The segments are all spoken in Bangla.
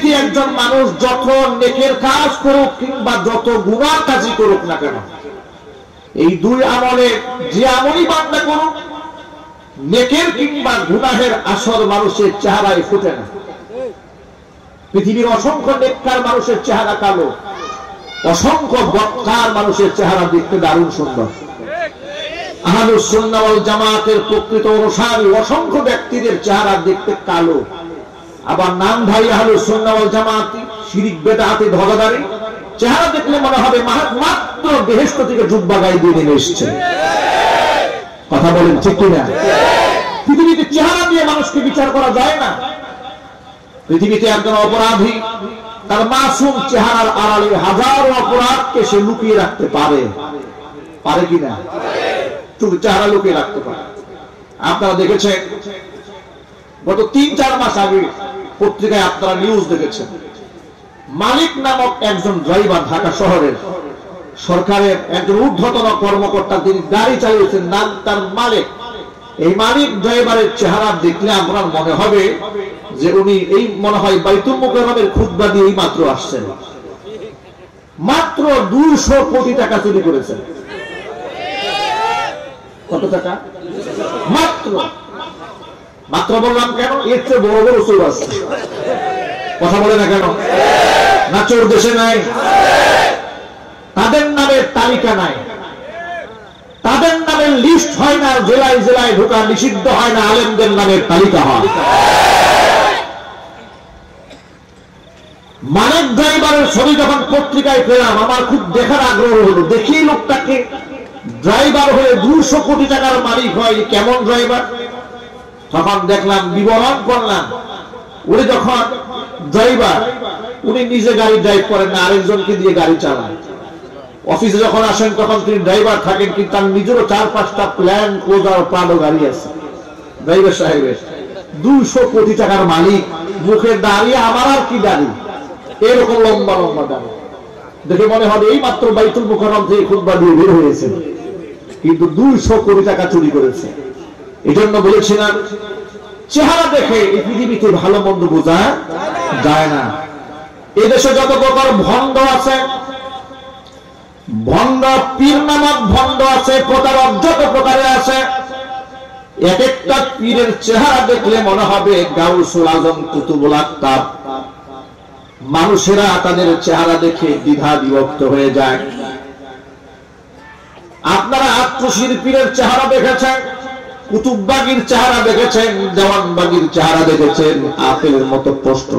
পৃথিবীতে একজন মানুষ যত নেকের কাজ করুক কিংবা যত গুনার কাজই করুক না কেন, এই দুই আমলে যে আমলই বান্দা করুক, নেকের কিংবা গুনাহের আসর মানুষের চেহারায় ফুটে না। পৃথিবীর অসংখ্য নেককার মানুষের চেহারা কালো, অসংখ্য বদকার মানুষের চেহারা দেখতে দারুণ সুন্দর। আহলুস সুন্নাহ ওয়াল জামাতের প্রকৃত অনুসারী অসংখ্য ব্যক্তিদের চেহারা দেখতে কালো, আবার নামধারী আহলুস সুন্নাহ ওয়াল জামাতি শিরক বেদাতে ধরাধারী চেহারা দেখলে মনে হবে মাত্র বেহেশত থেকে জুব্বা গায়ে দিয়ে নেমে এসেছে। কথা বলেন ঠিক কিনা? পৃথিবীতে চেহারা দিয়ে মানুষকে বিচার করা যায় না। পৃথিবীতে একজন অপরাধী তার মাসুম চেহারার আড়ালে হাজারো অপরাধকে সে লুকিয়ে রাখতে পারে, পারে কিনা? চেহারা লুকিয়ে রাখতে পারে। আপনারা দেখেছেন গত ৩-৪ মাস আগে পত্রিকায় আপনারা নিউজ দেখেছেন, মালিক নামক একজন ড্রাইভার, ঢাকা শহরের সরকারের একজন ঊর্ধ্বতন কর্মকর্তা, তিনি গাড়ি চালিয়েছেন, নাম তার মালিক। এই মালিক ড্রাইভারের চেহারা দেখলে আপনার মনে হবে যে উনি এই মনে হয় বাইতুল মুকাররমের খুতবা দিয়ে মাত্র আসছেন। মাত্র ২০০ কোটি টাকা চুরি করেছেন। কত টাকা? মাত্র মাত্র বললাম কেন? এর চেয়ে বড় বড় চোর আছে। কথা বলে না কেন? না চোর দেশে নাই? তাদের নামের তালিকা নাই, তাদের নামের লিস্ট হয় না, জেলায় জেলায় ঢোকা নিষিদ্ধ হয় না, আলেমদের নামের তালিকা হয়। মালিক ড্রাইভারের ছবি যখন পত্রিকায় পেলাম, আমার খুব দেখার আগ্রহ হলো। দেখি লোকটাকে ড্রাইভার হয়ে ২০০ কোটি টাকার মালিক হয়, কেমন ড্রাইভার? তখন দেখলাম, বিবরণ করলাম, উনি যখন ড্রাইভার, উনি নিজে গাড়ি ড্রাইভ করেন না, আরেকজনকে দিয়ে গাড়ি চালান। অফিসে যখন আসেন তখন তিনি ড্রাইভার থাকেন, কিন্তু তার নিজেরও ৪-৫টা প্ল্যান ক্লোজার প্রাডো গাড়ি আছে ড্রাইভার সাহেবের। ২০০ কোটি টাকার মালিক, মুখের দাঁড়িয়ে আমার আর কি দাঁড়ি, এরকম লম্বা লম্বা দাঁড়ি দেখে মনে হবে এই মাত্র বাইতুল মুকাররম থেকে খুতবা দিয়ে বের হয়েছে, কিন্তু ২০০ কোটি টাকা চুরি করেছে। এই জন্য বলেছিলাম, চেহারা দেখে এই পৃথিবীতে ভালো মন্দ বোঝা যায় না। এদেশে যত প্রকার ভণ্ড আছে, ভণ্ড পীর নামক ভণ্ড আছে, প্রতারক যত প্রকারে আছে, এক একটা পীরের চেহারা দেখলে মনে হবে গাউসুল আজম, কুতুবুল আকতাব। মানুষেরা তাদের চেহারা দেখে দ্বিধা বিভক্ত হয়ে যায়। আপনারা আত্মশির পীরের চেহারা দেখেছেন, কুতুববাগীর চেহারা দেখেছেন, দেওয়ানবাগীর চেহারা দেখেছেন, আপেলের মতো স্পষ্ট।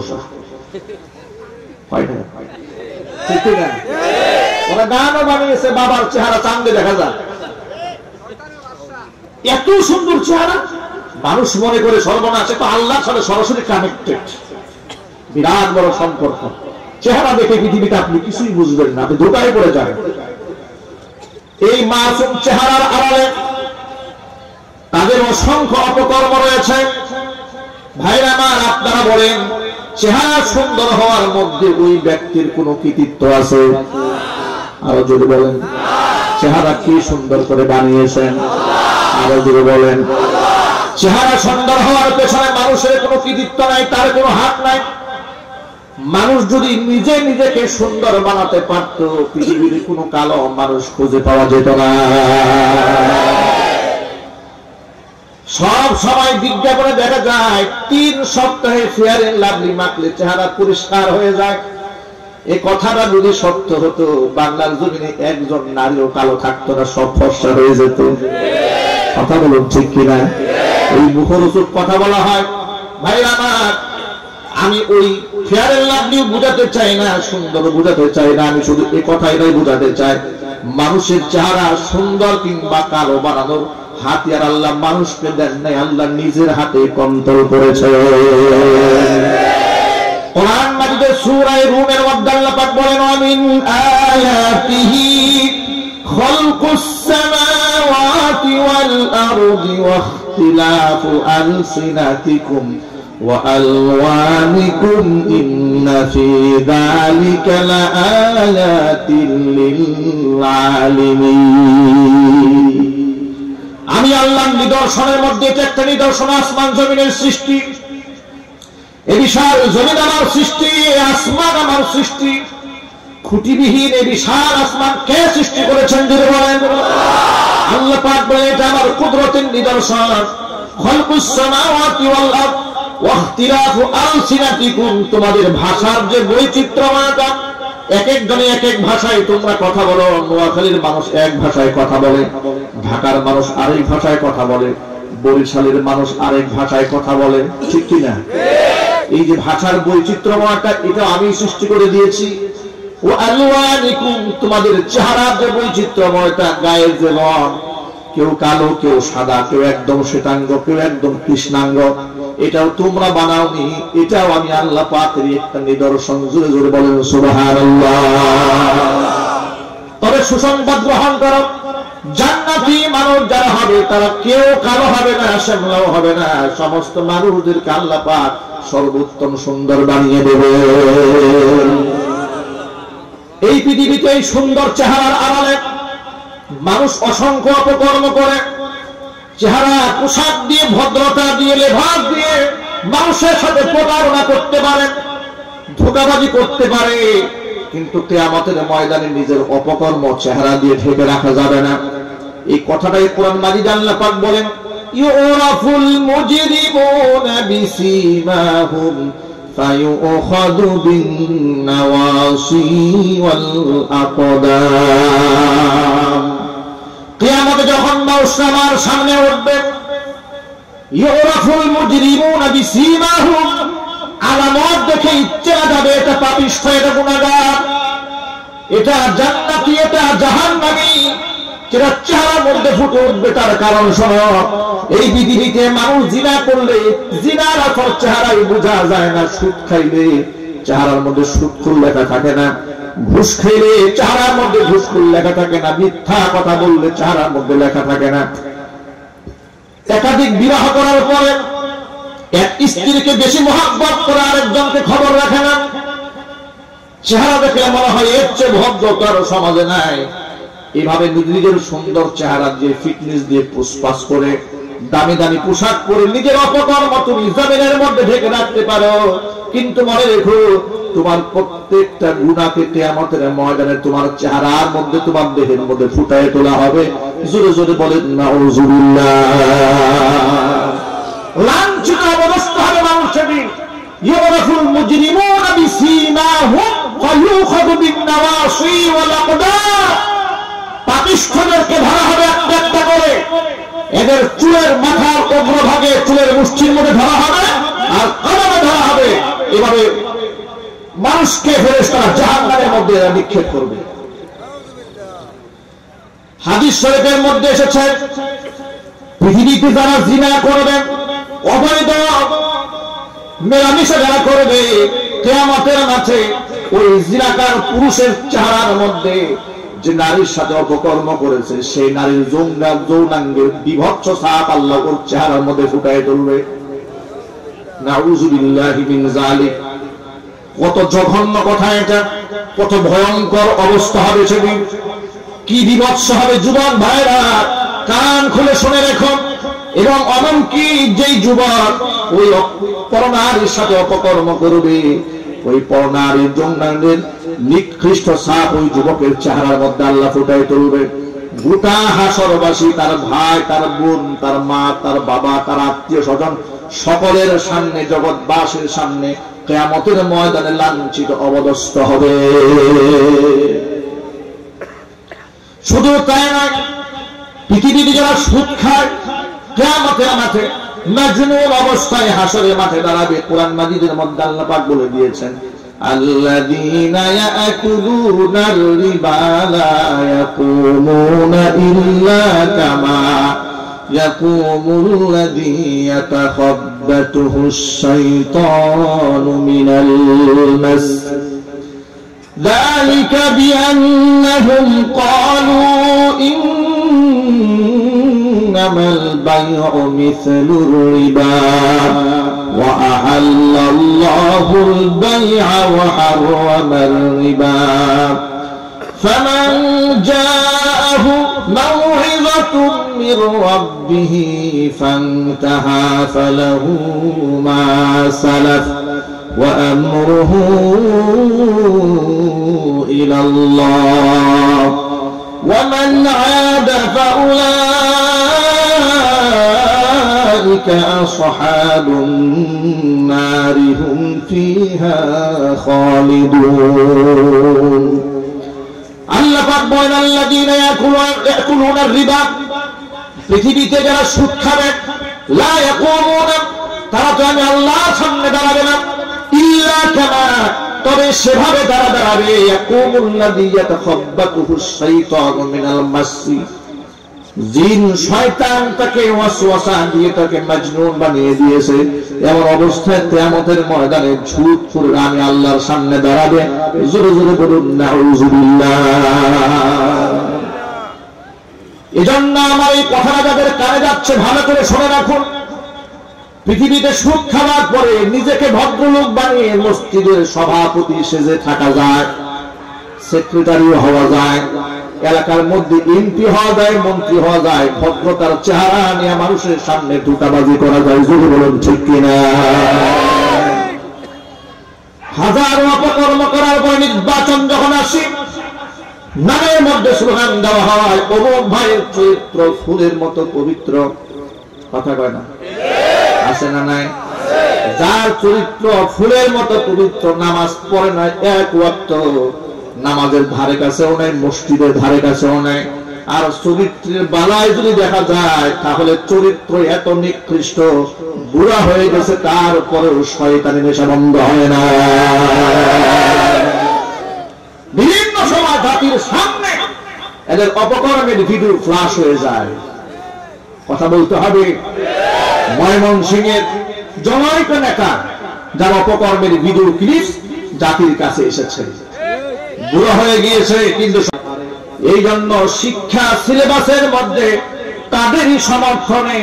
ওরা গানও বানিয়েছে, বাবার চেহারা চাঁদে দেখা যায়, এত সুন্দর চেহারা। মানুষ মনে করে সর্বনাশে, তো আল্লাহর সাথে সরাসরি কানেক্টেড, বিরাট বড় সম্পর্ক। চেহারা দেখে পৃথিবীতে আপনি কিছুই বুঝবেন না, আপনি ধোকায় পড়ে যাবেন। এই মাসুম চেহারার আড়ালে তাদের অসংখ্য অপকর্ম রয়েছে। ভাইরা আমার, আপনারা বলেন, চেহারা সুন্দর হওয়ার মধ্যে ওই ব্যক্তির কোন কৃতিত্ব আছে? আরো যদি বলেন, চেহারা কি সুন্দর করে বানিয়েছেন? আরো যদি বলেন, চেহারা সুন্দর হওয়ার পেছনে মানুষের কোনো কৃতিত্ব নাই, তার কোনো হাত নাই। মানুষ যদি নিজে নিজেকে সুন্দর বানাতে পারত, পৃথিবীর কোনো কালো মানুষ খুঁজে পাওয়া যেত না। সব সময় বিজ্ঞাপনে দেখা যায় ৩ সপ্তাহে ফেয়ার এন্ড লাভলি মাখলে চেহারা পরিষ্কার হয়ে যায়। এই কথাটা যদি সত্য হতো, বাংলার জমিনে একজন নারীও কালো থাকতো না, সব ফর্সা হয়ে যেত। কথা বলুন ঠিক কিনা? এই মুখরোচক কথা বলা হয়। ভাই আমার, আমি ওই ফেয়ার এন্ড লাভলি বুঝাতে চাই না, সুন্দর বুঝাতে চাই না, আমি শুধু এই কথাই বুঝাতে চাই, মানুষের চেহারা সুন্দর কিংবা কালো বানানোর হাতিয়ার আল্লাহ মানুষকে দেন নাই, আল্লাহ নিজের হাতে কন্ট্রোল করেছে। কোরআন মাজিদের সূরা রুমের মধ্যে আল্লাহ পাক বলেন, আমিন আয়াতিহি খালকুস সামাওয়াতি ওয়াল আরদি ওয়া ইখতিলাফু আলসিনাতিকুম ওয়া আলওয়ানিকুম ইন্না ফি যালিকা লাআয়াতিন লিল আলিমিন। আমি আল্লাহর নিদর্শনের মধ্যে একটা নিদর্শন, আসমান জমিনের সৃষ্টি। এই বিশাল জমিন আমার সৃষ্টি, আসমান আমার সৃষ্টি, খুঁটিবিহীন এই বিশাল আসমান কে সৃষ্টি করেছেন যদি বলেন? আল্লাহ পাক বলেন এটা আমার কুদরতের নিদর্শন। খালকুস সামাওয়াতি ওয়াল আরদ ওয়া ইখতিলাফু আলসিনাতিকুম, তোমাদের ভাষার যে বৈচিত্র্যময়তা, এক একজনে এক এক ভাষায় তোমরা কথা বলো। নোয়াখালীর মানুষ এক ভাষায় কথা বলে, ঢাকার মানুষ আরেক ভাষায় কথা বলে, বরিশালের মানুষ আরেক ভাষায় কথা বলে, ঠিক কি না? এই যে ভাষার বৈচিত্র্যময়তা এটা আমি সৃষ্টি করে দিয়েছি। ও আলওয়ানিকুম, তোমাদের চেহারার যে বৈচিত্র্যময়তা, গায়ের যে রং, কেউ কালো, কেউ সাদা, কেউ একদম শ্বেতাঙ্গ, কেউ একদম কৃষ্ণাঙ্গ, এটাও তোমরা বানাওনি, এটাও আমি আল্লাহ পাকের একটা নিদর্শন। জোরে জোরে বলেন সুবহানাল্লাহ। তবে সুসংবাদ গ্রহণ করো, জান্নাতি মানুষ যারা হবে তারা কেউ কালো হবে না, শ্যামলাও হবে না, সমস্ত মানুষদেরকে আল্লাহ পাক সর্বোত্তম সুন্দর বানিয়ে দেবে। এই পৃথিবীতে এই সুন্দর চেহারার আড়ালে মানুষ অসংখ্য অপকর্ম করে। চেহারা পোশাক দিয়ে, ভদ্রতা দিয়ে, লেভাস দিয়ে মানুষের সাথে প্রতারণা করতে পারে, ধোঁকাবাজি করতে পারে, কিন্তু কিয়ামতের ময়দানে নিজের অপকর্ম চেহারা দিয়ে ঢেকে রাখা যাবে না। এই কথাটাই কোরআন মাজিদে আল্লাহ পাক বলেন, ইউরাফুল মুজরিমুনা বিসিমাহুম ফায়ুখাযু বিন-নাওয়াসি ওয়াল আকদাম। কিয়ামতে যখন মানুষ আমার সামনে উঠবে, ইউরাফুল মুজরিমুনা বিসিমাহুম, আলামত দেখে চেনা যাবে এটা পাপিষ্ঠ, এটা গুনাহগার, এটা জান্নাতি, এটা জাহান্নামী। যেটা চেহারার মধ্যে ফুটে উঠবে তার কারণ শোনো, এই পৃথিবীতে মানুষ জিনা করলে জিনার আসল চেহারাই বোঝা যায় না। সুদ খাইলে চেহারার মধ্যে সুদখোর লেখা থাকে না, ঘুষ খাইলে চেহারার মধ্যে ঘুষখোর লেখা থাকে না, মিথ্যা কথা বললে চেহারার মধ্যে লেখা থাকে না। একাধিক বিবাহ করার পরে এক স্ত্রীকে বেশি মহব্বত করে আরেকজনকে খবর রাখে না, চেহারা দেখলে মনে হয় এর চেয়ে ভদ্র কারো সমাজে নাই। এভাবে নিজের সুন্দর চেহারা দিয়ে, ফিটনেস দিয়ে পুষ্পাস করে, দামি দামি পোশাক পরে নিজের অপকর্ম তুমি জমিনের মধ্যে ঢেকে রাখতে পারো, কিন্তু মনে রেখো তোমার প্রত্যেকটা গুনাহকে কিয়ামতের ময়দানে তোমার চেহারার মধ্যে, তোমার দেহের মধ্যে ফুটায় তোলা হবে। জোরে জোরে বলেন নাউযুবিল্লাহ। লাঞ্ছিত অবস্থা হবে মানুষ সেদিন। ইউরাফুল মুজরিমুনা বিসীমাহুম ফায়ুখাযু বিন-নাওয়াসি ওয়াল আকদাম, পাপিষ্ঠদেরকে ধরা হবে একটা একটা করে, এদের চুলের মাথার অগ্রভাগে, চুলের মুষ্টির মধ্যে ধরা হবে আর কদমে ধরা হবে। এভাবে মানুষকে ফেরেশতারা জাহান্নামের মধ্যে নিক্ষেপ করবে। হাদিস শরীফের মধ্যে এসেছে, পৃথিবীতে যারা জিনা করবে, অবৈধ মেলামেশা যারা করবে, কিয়ামতের মাঠে ওই জিনাকার পুরুষের চেহারার মধ্যে যে নারীর সাথে অপকর্ম করেছে, সেই নারীর যৌনাঙ্গের বিভৎস ছাপ আল্লাহ ওর চেহারার মধ্যে ফুটায় তুলবে। নাউযুবিল্লাহি মিন যালিক। কত জঘন্য কথা এটা, কত ভয়ঙ্কর অবস্থা হবে সেদিন, কি বিভৎস হবে। যুবক ভাইরা কান খুলে শুনে রেখো। এবং এমনকি যেই যুবক ওই পরনারীর সাথে অপকর্ম করবে, ওই পরনারীর যৌনাঙ্গের নিকৃষ্ট ছাপ ওই যুবকের চেহারার মধ্যে আল্লাহ ফুটাই তুলবে। গোটা হাসরবাসী, তার ভাই, তার বোন, তার মা, তার বাবা, তার আত্মীয় স্বজন, সকলের সামনে, জগৎবাসীর সামনে কিয়ামতের ময়দানে লাঞ্ছিত অবদস্থ হবে। শুধু তাই নয়, পৃথিবীতে যারা সুদ খায়, কিয়ামতের মাঠে মাজনুন অবস্থায় হাসরের মাঠে দাঁড়াবে। কোরআন মাজিদের মধ্যে আল্লাহ পাক বলে দিয়েছেন, আল্লাযীনা ইয়াকুলুনার রিবা লা ইয়াকুমুনা ইল্লা কামা ইয়াকুমুল্লাযী ইয়াতাখাব্বাতুহুশ শাইতানু মিনাল মাস যালিকা বিআন্নাহুম ক্বালু ইন্নামাল বাই'উ মিসলুর রিবা وأحل الله البيع وحرم الربا فمن جاءه موعظة من ربه فانتهى فله ما سلف وأمره إلى الله ومن عاد فأولئك أصحاب النار هم فيها خالدون আল্লাহ পাক বলেন আল্লাযীনা ইয়াকুলুনা রিবা পৃথিবীতে যারা সুদ খাবে লা ইয়াকুমুনা তারা তো আমি আল্লাহর সামনে দাঁড়াবে না ইল্লা কামা তবে সেভাবে দাঁড়াবে ইয়াকুমুল্লাযী ইয়াতাখাব্বাতুহুশ শাইতানু মিনাল মাসি জিন শয়তান তাকে ওয়াসওয়াসা দিয়ে তাকে মাজনুন বানিয়ে দিয়েছে এমন অবস্থায় কিয়ামতের ময়দানে ঝুট করে আমি আল্লাহর সামনে দাঁড়াবে জোরে জোরে বলুন নাউযুবিল্লাহ এজন্য আমার এই কথাটা যাদের কানে যাচ্ছে ভালো করে শুনে রাখুন পৃথিবীতে সুদ খাওয়ার পরে নিজেকে ভদ্রলোক বানিয়ে মসজিদের সভাপতি সেজে থাকা যায় সেক্রেটারিও হওয়া যায় এলাকার মধ্যে এমপি হওয়া যায় মন্ত্রী হওয়া যায় ভদ্রতার চেহারা নিয়ে মানুষের সামনে ধোঁকাবাজি করা যায় যদি বলুন ঠিক কিনা হাজারো অপকর্ম করার পর নির্বাচন যখন আসে নামের মধ্যে স্লোগান দেওয়া হয় অমুক ভাইয়ের চরিত্র ফুলের মতো পবিত্র কথা কয় না আছে না নাই যার চরিত্র ফুলের মতো পবিত্র নামাজ পড়ে না এক ওয়াক্ত নামাজের ধারে কাছেও নাই মসজিদের ধারে কাছেও নাই আর চরিত্রের বালায় যদি দেখা যায় তাহলে চরিত্র এত নিকৃষ্ট বুড়া হয়ে গেছে তারপরেও শয়তানি নেশা বন্ধ হয় না বিভিন্ন সময় জাতির সামনে এদের অপকর্মের ভিডিও ফ্লাশ হয়ে যায় কথা বলতে হবে ময়মনসিংহের জনৈক নেতা যার অপকর্মের ভিডিও ক্লিপ জাতির কাছে এসেছে বুড়া হয়ে গিয়েছে কিন্তু এই জন্য শিক্ষা সিলেবাসের মধ্যে তাদেরই সমর্থনে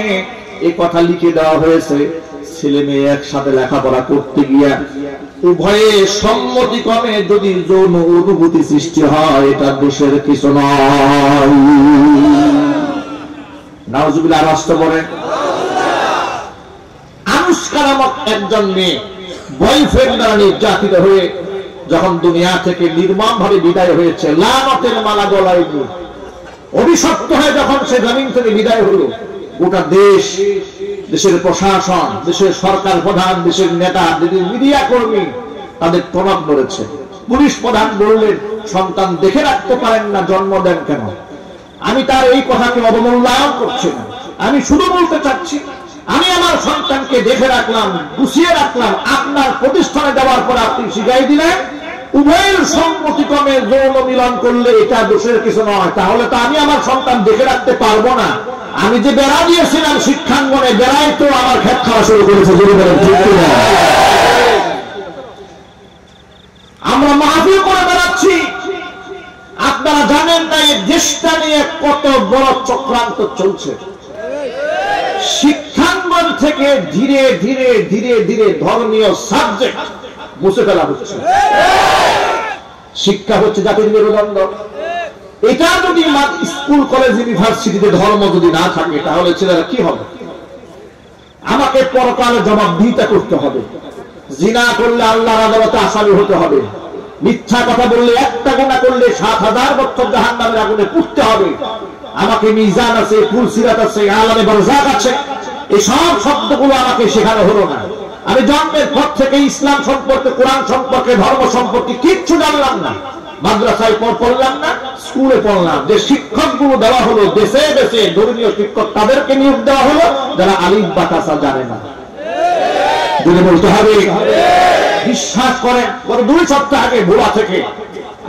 এই কথা লিখে দেওয়া হয়েছে ছেলে মেয়ে একসাথে লেখাপড়া করতে গিয়া উভয়ে সম্মতিক্রমে যদি যৌন অনুভূতি সৃষ্টি হয় এটা দোষের কিছু নয় নাউজুবিল্লাহ রাষ্ট্র বলে আনুষ্কা নামক একজন মেয়ে বয়ফ্রেন্ড দ্বারা নির্যাতিত হয়ে যখন দুনিয়া থেকে নির্মম ভাবে বিদায় হয়েছে লানতের মালা গলায় দিয়ে অভিশপ্ত হয়ে যখন সে জমিন থেকে বিদায় হলো গোটা দেশ দেশের প্রশাসন দেশের সরকার প্রধান দেশের নেতা দেশের মিডিয়া কর্মী তাদের প্রভাব নড়েছে পুলিশ প্রধান বললেন সন্তান দেখে রাখতে পারেন না জন্ম দেন কেন আমি তার এই কথাকে অবমূল্যায়ন করছি না আমি শুধু বলতে চাচ্ছি আমি আমার সন্তানকে দেখে রাখলাম গুছিয়ে রাখলাম আপনার প্রতিষ্ঠানে দেওয়ার পর আপনি শিখাই দিলেন উভয়ের সম্মতিক্রমে যৌন মিলন করলে এটা দোষের কিছু নয় তাহলে তো আমি আমার সন্তান দেখে রাখতে পারবো না আমি যে বেড়া দিয়েছিলাম শিক্ষাঙ্গনে বেড়াই তো আমার খেত খাওয়া শুরু করেছে আমরা মাহফিল করে বেড়াচ্ছি আপনারা জানেন না এই দেশটা নিয়ে কত বড় চক্রান্ত চলছে শিক্ষাঙ্গন থেকে ধীরে ধীরে ধীরে ধীরে ধর্মীয় সাবজেক্ট মুছে ফেলা হচ্ছে শিক্ষা হচ্ছে জাতির মেরুদণ্ড এটা যদি স্কুল কলেজ ইউনিভার্সিটিতে ধর্ম যদি না থাকে তাহলে ছেলেরা কি হবে আমাকে পরকালে জবাবদিহিতা করতে হবে জিনা করলে আল্লাহর আদালতে আসামি হতে হবে মিথ্যা কথা বললে একটা গুনাহ করলে ৭০০০ বছর জাহান্নামের আগুনে পুড়তে হবে আমাকে মিজান আছে ফুলসিরাত আছে আলামে বারজাক আছে এই সব শব্দগুলো আমাকে শেখানো হলো না আমি জন্মের পর থেকে ইসলাম সম্পর্কে কোরআন সম্পর্কে ধর্ম সম্পর্কে কিচ্ছু জানলাম না মাদ্রাসায় পড়লাম না স্কুলে পড়লাম যে শিক্ষকগুলো দেওয়া হলো দেশে দেশে ধর্মীয় শিক্ষক তাদেরকে নিয়োগ দেওয়া হলো যারা আলিফ বা তাসা জানে না যদি বলতে হবে বিশ্বাস করেন গত 2 সপ্তাহ আগে ভোলা থেকে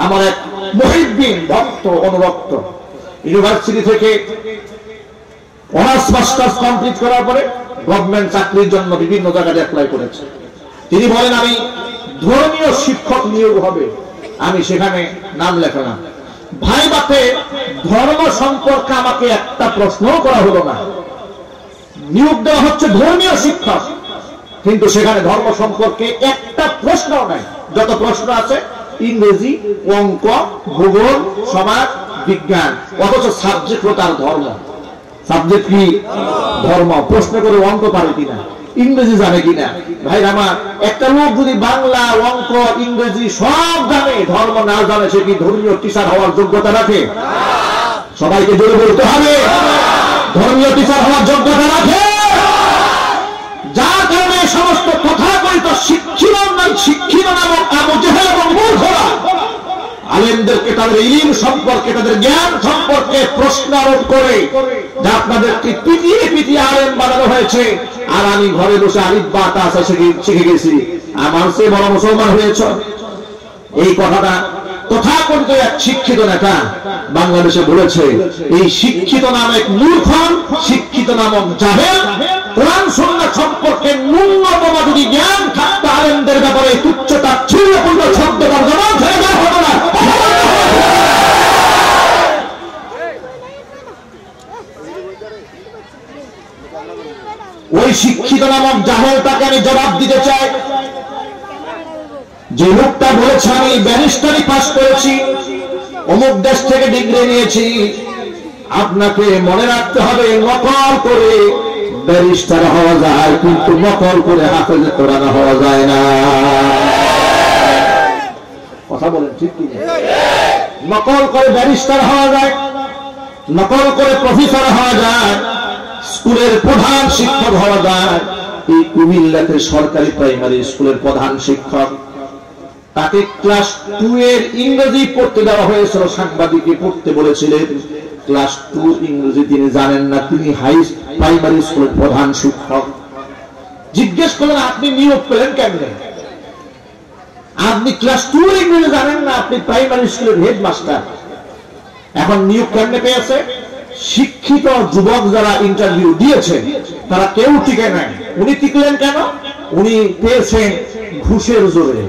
আমার এক মুহিদ্দিন ভক্ত অনুরক্ত ইউনিভার্সিটি থেকে অনার্স মাস্টার্স কমপ্লিট করার পরে গভর্নমেন্ট চাকরির জন্য বিভিন্ন জায়গায় অ্যাপ্লাই করেছে তিনি বলেন আমি ধর্মীয় শিক্ষক নিয়োগ হবে আমি সেখানে নাম লেখালাম ভাইবাতে ধর্ম সম্পর্কে আমাকে একটা প্রশ্নও করা হলো না নিয়োগ দেওয়া হচ্ছে ধর্মীয় শিক্ষক কিন্তু সেখানে ধর্ম সম্পর্কে একটা প্রশ্নও নাই যত প্রশ্ন আছে ইংরেজি অঙ্ক ভূগোল সমাজ বিজ্ঞান অথচ সাবজেক্ট হলো তার ধর্ম সাবজেক্ট কি? ধর্ম। প্রশ্ন করে অঙ্ক পারে কিনা, ইংরেজি জানে কিনা? ভাই আমার, একটা লোক যদি বাংলা, অঙ্ক, ইংরেজি সব জানে, ধর্ম না জানে, সে কি ধর্মীয় টিচার হওয়ার যোগ্যতা রাখে? সবাইকে জোরে বলতে হবে, ধর্মীয় টিচার হওয়ার যোগ্যতা রাখে? যার কারণে সমস্ত তথাকথিত শিক্ষিত নামক আবু জেহেল এবং মূর্খরা আলেমদেরকে তাদের ইলম সম্পর্কে, তাদের জ্ঞান সম্পর্কে প্রশ্ন আরোপ করে, যা আপনাদেরকে পিটিয়ে পিটিয়ে আলেম বানানো হয়েছে, আর আমি ঘরে বসে আলিফ বা তা শিখে গেছি, আমার চেয়ে বড় মুসলমান হয়েছ। এই কথাটা তথাকথিত এক শিক্ষিত নেতা বাংলাদেশে বলেছে। এই শিক্ষিত নামক মূর্খ, শিক্ষিত নামক জাহেল, কোরআন সুন্নাহ সম্পর্কে ন্যূনতম যদি জ্ঞান থাকতো, আলেমদের ব্যাপারে তুচ্ছতা ছিন্নপূর্ণ শব্দ তার জবান ছেড়ে দেওয়া হতো না। ওই শিক্ষিত নামক জাহেল তাকে আমি জবাব দিতে চাই। যে লোকটা বলেছে আমি ব্যারিস্টারি পাস করেছি, অমুক দেশ থেকে ডিগ্রি নিয়েছি, আপনাকে মনে রাখতে হবে, নকল করে ব্যারিস্টার হওয়া যায়, কিন্তু নকল করে হাফেজে কোরআন হওয়া যায় না। কথা বলেন ঠিক কি? নকল করে ব্যারিস্টার হওয়া যায়, নকল করে প্রফেসর হওয়া যায়, স্কুলের প্রধান শিক্ষক হওয়া যায়। এই কুমিল্লাতে সরকারি প্রাইমারি স্কুলের প্রধান শিক্ষক, তাকে ক্লাস 2 এর ইংরেজি পড়তে দেওয়া হয়েছিল, সাংবাদিককে পড়তে বলেছিলেন। ক্লাস 2 ইংরেজি তিনি জানেন না, তিনি হাই প্রাইমারি স্কুলের প্রধান শিক্ষক। জিজ্ঞেস করলেন আপনি নিয়োগ পেলেন কেমনে? আপনি ক্লাস 2 এর ইংরেজি জানেন না, আপনি প্রাইমারি স্কুলের হেডমাস্টার, এখন নিয়োগ কেমনে পেয়েছে? শিক্ষিত যুবক যারা ইন্টারভিউ দিয়েছে তারা কেউ টিকে নাই। উনি টিকলেন কেন? উনি পেয়েছেন ঘুষের জোরে।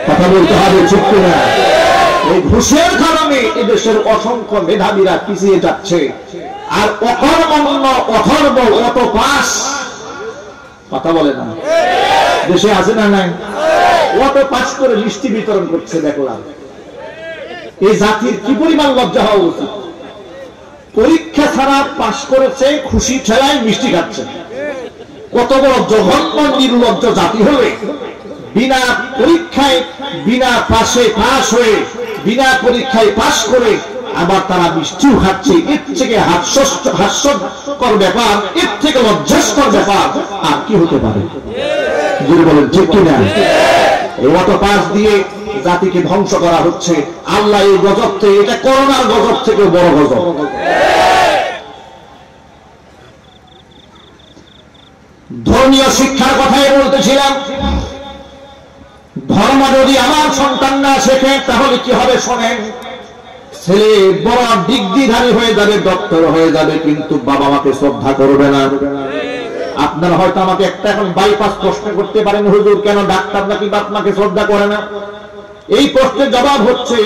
কথা বলতে হবে ঠিক কিনা? এই ঘুষের কারণে এদেশের অসংখ্য মেধাবীরা পিছিয়ে যাচ্ছে। আর অকর্মণ্য অথর্ব অত পাস, কথা বলে না, দেশে আছে না নাই? অত পাস করে মিষ্টি বিতরণ করছে দেখলাম। এই জাতির কি পরিমাণ লজ্জা হওয়া উচিত? পরীক্ষা ছাড়া পাস করেছে, খুশি ঠেলায় মিষ্টি খাচ্ছে। কত বড় জঘন্য নির্লজ্জ জাতি হবে! বিনা পরীক্ষায়, বিনা পাশে পাস হয়ে, বিনা পরীক্ষায় পাস করে আবার তারা মিষ্টিও খাচ্ছে। এর থেকে হাস্যকর ব্যাপার, এর থেকে লজ্জাস্কর ব্যাপার আর কি হতে পারে? যদি বলেন ঠিক কিনা? এই অত পাস দিয়ে জাতিকে ধ্বংস করা হচ্ছে। আল্লাহ এই গজব থেকে, এটা করোনার গজব থেকে বড় গজব। ধর্মীয় শিক্ষার কথাই বলতেছিলাম। ধর্ম যদি আমার সন্তান না শেখে তাহলে কি হবে শোনেন। ছেলে বড় ডিগ্রিধারী হয়ে যাবে, ডক্টর হয়ে যাবে, কিন্তু বাবা মাকে শ্রদ্ধা করবে না। আপনারা হয়তো আমাকে একটা এখন বাইপাস প্রশ্ন করতে পারেন, হুজুর কেন ডাক্তার নাকি বাপ মাকে শ্রদ্ধা করে না? এই প্রশ্নের জবাব হচ্ছে,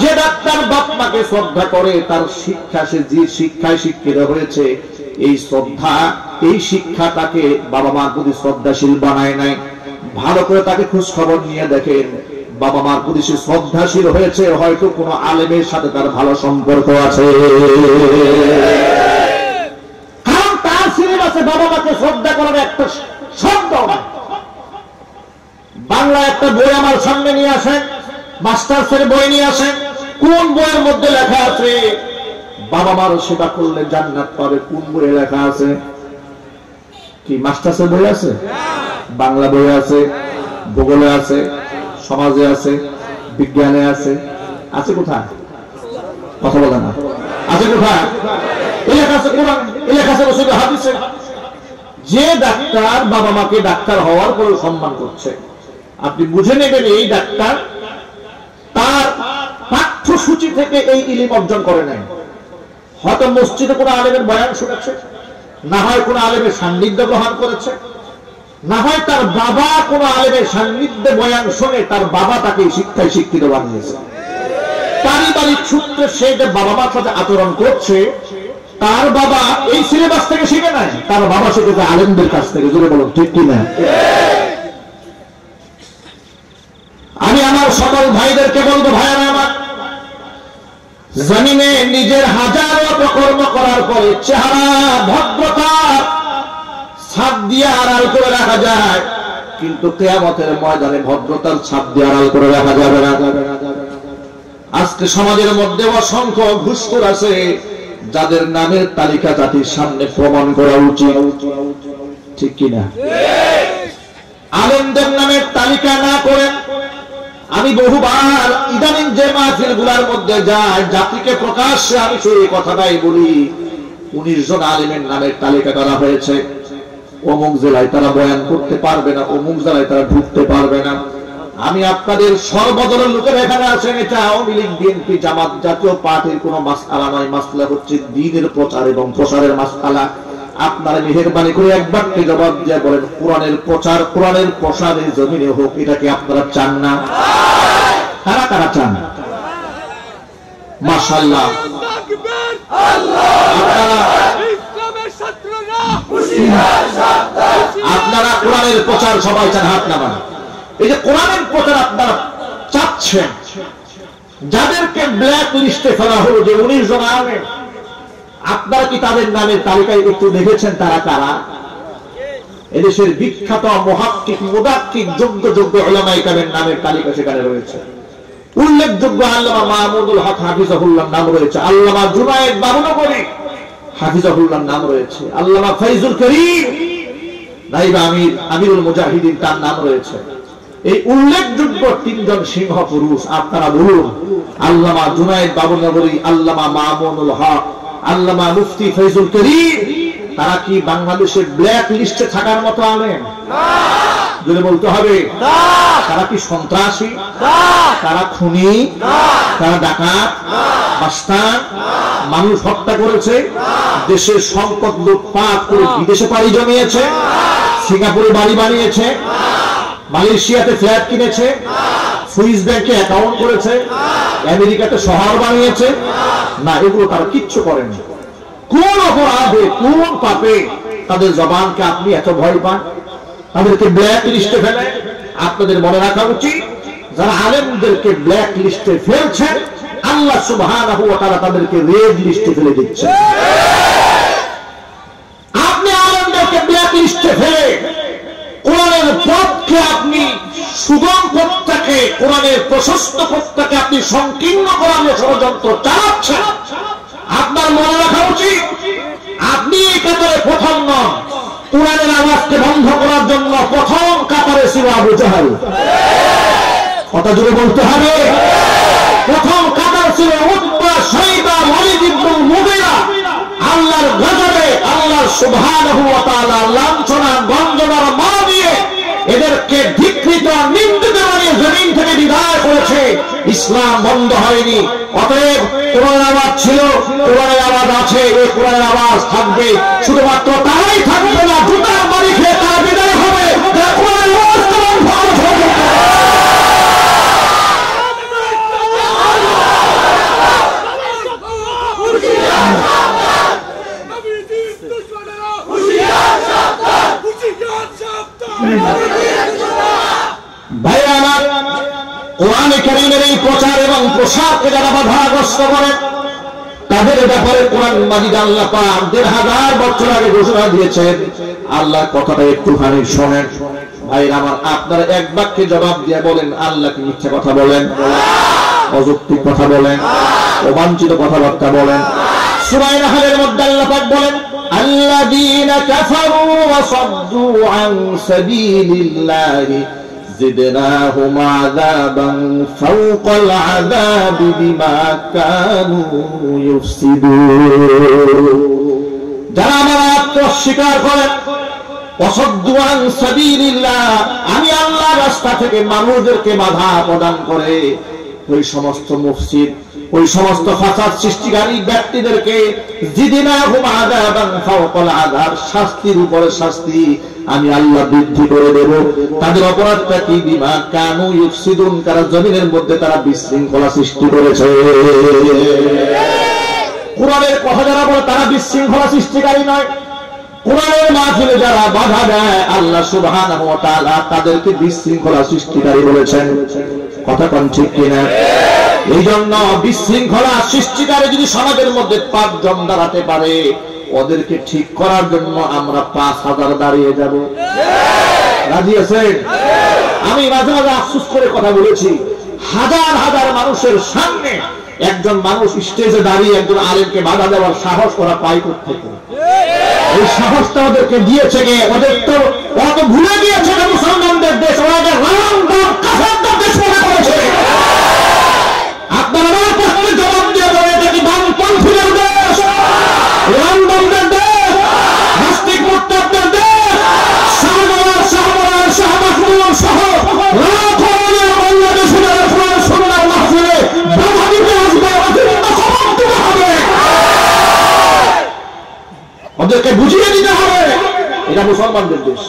যে ডাক্তার বাপ মাকে শ্রদ্ধা করে তার শিক্ষা, সে যে শিক্ষায় শিক্ষিত হয়েছে, এই শ্রদ্ধা, এই শিক্ষা তাকে বাবা মার প্রতি শ্রদ্ধাশীল বানায় নাই। ভালো করে তাকে খোঁজ খবর নিয়ে দেখেন, বাবা মার প্রতি সে শ্রদ্ধাশীল হয়েছে, হয়তো কোনো আলেমের সাথে তার ভালো সম্পর্ক আছে। কারণ তার সিলেবাসে বাবা মাকে শ্রদ্ধা করার একটা শব্দ। বাংলা একটা বই আমার সামনে নিয়ে আসেন, মাস্টার্সের বই নিয়ে আসেন, কোন বইয়ের মধ্যে লেখা আছে বাবা মার সেবা করলে জান্নাত পাবে? কোন বইয়ে লেখা আছে? কি মাস্টার্সের বই আছে? বাংলা বই আছে, ভূগোলে আছে, সমাজে আছে, বিজ্ঞানে আছে। আছে কোথায়? কথা বলে না। আছে কোথায়? এলাকা আছে কোরআন, এলাকা আছে রসুলের হাদিসে। যে ডাক্তার বাবা মাকে ডাক্তার হওয়ার পরে সম্মান করছে, আপনি বুঝে নেবেন এই ডাক্তার তার পাঠ্যসূচি থেকে এই ইলম অর্জন করে নাই। হয়তো মসজিদে কোনো আলেমের বয়ান শুনেছে, না হয় কোনো আলেমের সান্নিধ্য গ্রহণ করেছে, না হয় তার বাবা কোনো আলেমের সান্নিধ্যে বয়ান শুনে তার বাবা তাকে শিক্ষায় শিক্ষিত বানিয়েছে। পারিবারিক সূত্রে সে যে বাবা মার সাথে আচরণ করছে, তার বাবা এই সিলেবাস থেকে শিখে নাই, তার বাবা শিখেছে আলেমদের কাছ থেকে। জোরে বলুন ঠিক কিনা? আমি আমার সকল ভাইদেরকে বলবো, ভাইয়ারা আমার, জমিনে নিজের হাজারো অপকর্ম করার পরে চেহারা ভদ্রতা ছাপ দিয়ে আড়াল করে রাখা যায়, কিন্তু কিয়ামতের ময়দানে ভদ্রতার ছাপ দিয়ে আড়াল করে রাখা যাবে না। আজকে সমাজের মধ্যে অসংখ্য ঘুষখোর আছে, যাদের নামের তালিকা জাতির সামনে প্রমাণ করা উচিত, ঠিক কিনা? আলেমদের নামের তালিকা না করে আমি বহুবার ইদানিং যে মাহফিল গুলার মধ্যে যাই, জাতিকে প্রকাশ্যে আমি সেই কথাটাই বলি, 19 জন আলেমের নামের তালিকা করা হয়েছে। অমুক জেলায় তারা বয়ান করতে পারবে না, অমুক জেলায় তারা ঢুকতে পারবে না। আমি আপনাদের সর্বদলের লোকের এখানে আছেন, এটা আওয়ামী লীগ, বিএনপি, জামাত জাতীয় পার্টির কোন মাসআলা নয়। মাসআলা হচ্ছে দ্বীনের প্রচার এবং প্রসারের মাসআলা। আপনারা মেহেরবানি করে একবারকে জবাব দিয়ে বলেন, কোরআনের প্রচার, কোরআনের প্রসারের জমিনে হোক, এটা কি আপনারা চান না? কারা কারা চান? মাশাআল্লাহ। আপনারা কোরআনের প্রচার সবাই চান, হাত নামান। এই যে কোরআনের প্রচার আপনারা চাচ্ছেন, যাদেরকে ব্ল্যাক লিস্টে ফেলা হলো যে 19 জন আলেম, আপনারা কি তাদের নামের তালিকায় একটু দেখেছেন তারা কারা? এদেশের বিখ্যাত মুহাক্কিক, মুদাক্কিক, যোগ্য যোগ্য উলামায়ে কেরামের নামের তালিকা সেখানে রয়েছে। উল্লেখযোগ্য আল্লামা মাহমুদুল হক হাফিজাহুল্লাহ নাম রয়েছে, আল্লামা জুনায়েদ বাবুনগরী হাফিজাহুল্লাহ নাম রয়েছে, আল্লামা ফাইজুল করিম নাইব আমিরুল মুজাহিদিন তার নাম রয়েছে। এই উল্লেখযোগ্য 3 জন সিংহ পুরুষ, আপনারা বলুন, আল্লামা জুনায়েদ বাবুনগরী, আল্লামা মামুনুল হক, আল্লামা মুফতি ফাইজুল করিম, তারা কি বাংলাদেশের ব্ল্যাক লিস্টে থাকার মতো আলেম? যদি বলতে হবে তারা কি সন্ত্রাসী? তারা খুনি? তারা ডাকাত, মাস্তান, মানুষ হত্যা করেছে, দেশের সম্পদ লুটপাট করে বিদেশে পাড়ি জমিয়েছে, সিঙ্গাপুরে বাড়ি বানিয়েছে, মালয়েশিয়াতে ফ্ল্যাট কিনেছে, সুইস ব্যাংকে অ্যাকাউন্ট করেছে, আমেরিকাতে শহর বানিয়েছে? না, এগুলো তারা কিচ্ছু করেনি। কোন অপরাধে, কোন পাপে তাদের জবানকে আপনি এত ভয় পান? তাদেরকে ব্ল্যাক লিস্টে ফেলে? আপনাদের মনে রাখা উচিত, যারা আলেমদেরকে ব্ল্যাক লিস্টে ফেলছেন, আল্লাহ সুবহানাহু ওয়া তাআলা তাদেরকে রেড লিস্টে ফেলে দিচ্ছেন। আপনি আলেমদেরকে ব্ল্যাক লিস্টে ফেলে কোরআনের পথকে, আপনি সুগম পথটাকে, কোরআনের প্রশস্ত পথটাকে আপনি সংকীর্ণ করার ষড়যন্ত্র চালাচ্ছেন। আপনার মনে রাখা উচিত, আপনি এই কাতারে প্রথম নন। কোরআনের আওয়াজকে বন্ধ করার জন্য প্রথম কাতারে ছিল আবু জাহেল। কথা জুড়ে বলতে হবে, প্রথম কাতার ছিল উতবা, শাইবা, ওয়ালিদ ইবনুল মুগীরা। আল্লাহর গজবে, আল্লাহ সুবহানাহু ওয়া তাআলা লাঞ্ছনা, গঞ্জনার মা দিয়ে এদেরকে ধিক্কৃত, নিন্দিত বানিয়ে জমিন থেকে বিদায় করেছে। ইসলাম বন্ধ হয়নি। অতএব কোরআনের আওয়াজ ছিল, কোরআনের আওয়াজ আছে, এই কোরআনের আওয়াজ থাকবে। শুধুমাত্র তারাই থাকবে না, জুতার বাড়ি খেয়ে তারা বিদায় হবে। কোরআনের আওয়াজ ভাইরা আমার, কোরআনে কারীমের এই প্রচার এবং প্রসারকে যারা বাধাগ্রস্ত করে, তাদের ব্যাপারে কোরআন মাজিদ আল্লাহ পাক ১৫০০ বছর আগে ঘোষণা দিয়েছেন। আল্লাহ কথাটা একটুখানি শোনেন। ভাইরা আমার, আপনারা এক বাক্যে জবাব দিয়ে বলেন, আল্লাহ কি মিথ্যা কথা বলেন? অযৌক্তিক কথা বলেন? অবাঞ্ছিত কথাবার্তা বলেন? সূরা নাহলের মধ্যে আল্লাহ পাক বলেন, আল্লাযীনা কাফারু ওয়া সাদ্দু আন সাবিলিল্লাহি জিদনাহুম আযাবান ফাওকাল আযাবি বিমা কানু ইউফসিদুন। যারা আমার আয়াত অস্বীকার করেন, ওয়াসাদ্দু আন সাবিলিল্লাহ, আমি আল্লাহর রাস্তা থেকে মানুষদেরকে বাধা প্রদান করে, ওই সমস্ত মুফসিদ, ওই সমস্ত ফাসাদ সৃষ্টিকারী ব্যক্তিদেরকে জিদনাহুম আযাবান ফাওকাল আযাব, শাস্তির উপরে শাস্তি আমি আল্লাহ বৃদ্ধি করে দেব। তাদের অপরাধটা কি? বিমা কানু ইউফসিদুন, কারণ জমিনের মধ্যে তারা বিশৃঙ্খলা সৃষ্টি করেছে। কোরআনের কথা যারা বলে তারা বিশৃঙ্খলা সৃষ্টিকারী নয়। কোরআনের মাহফিলে যারা বাধা দেয়, আল্লাহ সুবহানাহু ওয়া তাআলা তাদেরকে বিশৃঙ্খলা সৃষ্টিকারী বলেছেন। কথা কোন ঠিক কিনা? এই জন্য বিশৃঙ্খলা সৃষ্টিকারী যদি সমাজের মধ্যে 5 জন দাঁড়াতে পারে, ওদেরকে ঠিক করার জন্য আমরা 5000 দাঁড়িয়ে যাব। রাজি আছেন? আমি মাঝে মাঝে আফসোস করে কথা বলেছি, হাজার হাজার মানুষের সামনে একজন মানুষ স্টেজে দাঁড়িয়ে একজন আলেমকে বাধা দেওয়ার সাহস ওরা পায় কোত্থেকে? এই সাহসটা ওদেরকে দিয়েছে কে? ওদের তো ওরা তো ভুলে গিয়েছে না মুসলমানদের দেশ, ওরা কাফেরদের দেশ মনে করেছে। আপনারা আমার প্রশ্নের জবাব দিয়ে বলে, এটা কি বামপন্থীদের দেশ, রামদমদের দেশ, নাস্তিক মুরতাদদের দেশ, শাহজালাল, শাহবাজ, শাহ মাহমুদ সহ ওদেরকে বুঝিয়ে দিতে হবে এটা মুসলমানদের দেশ।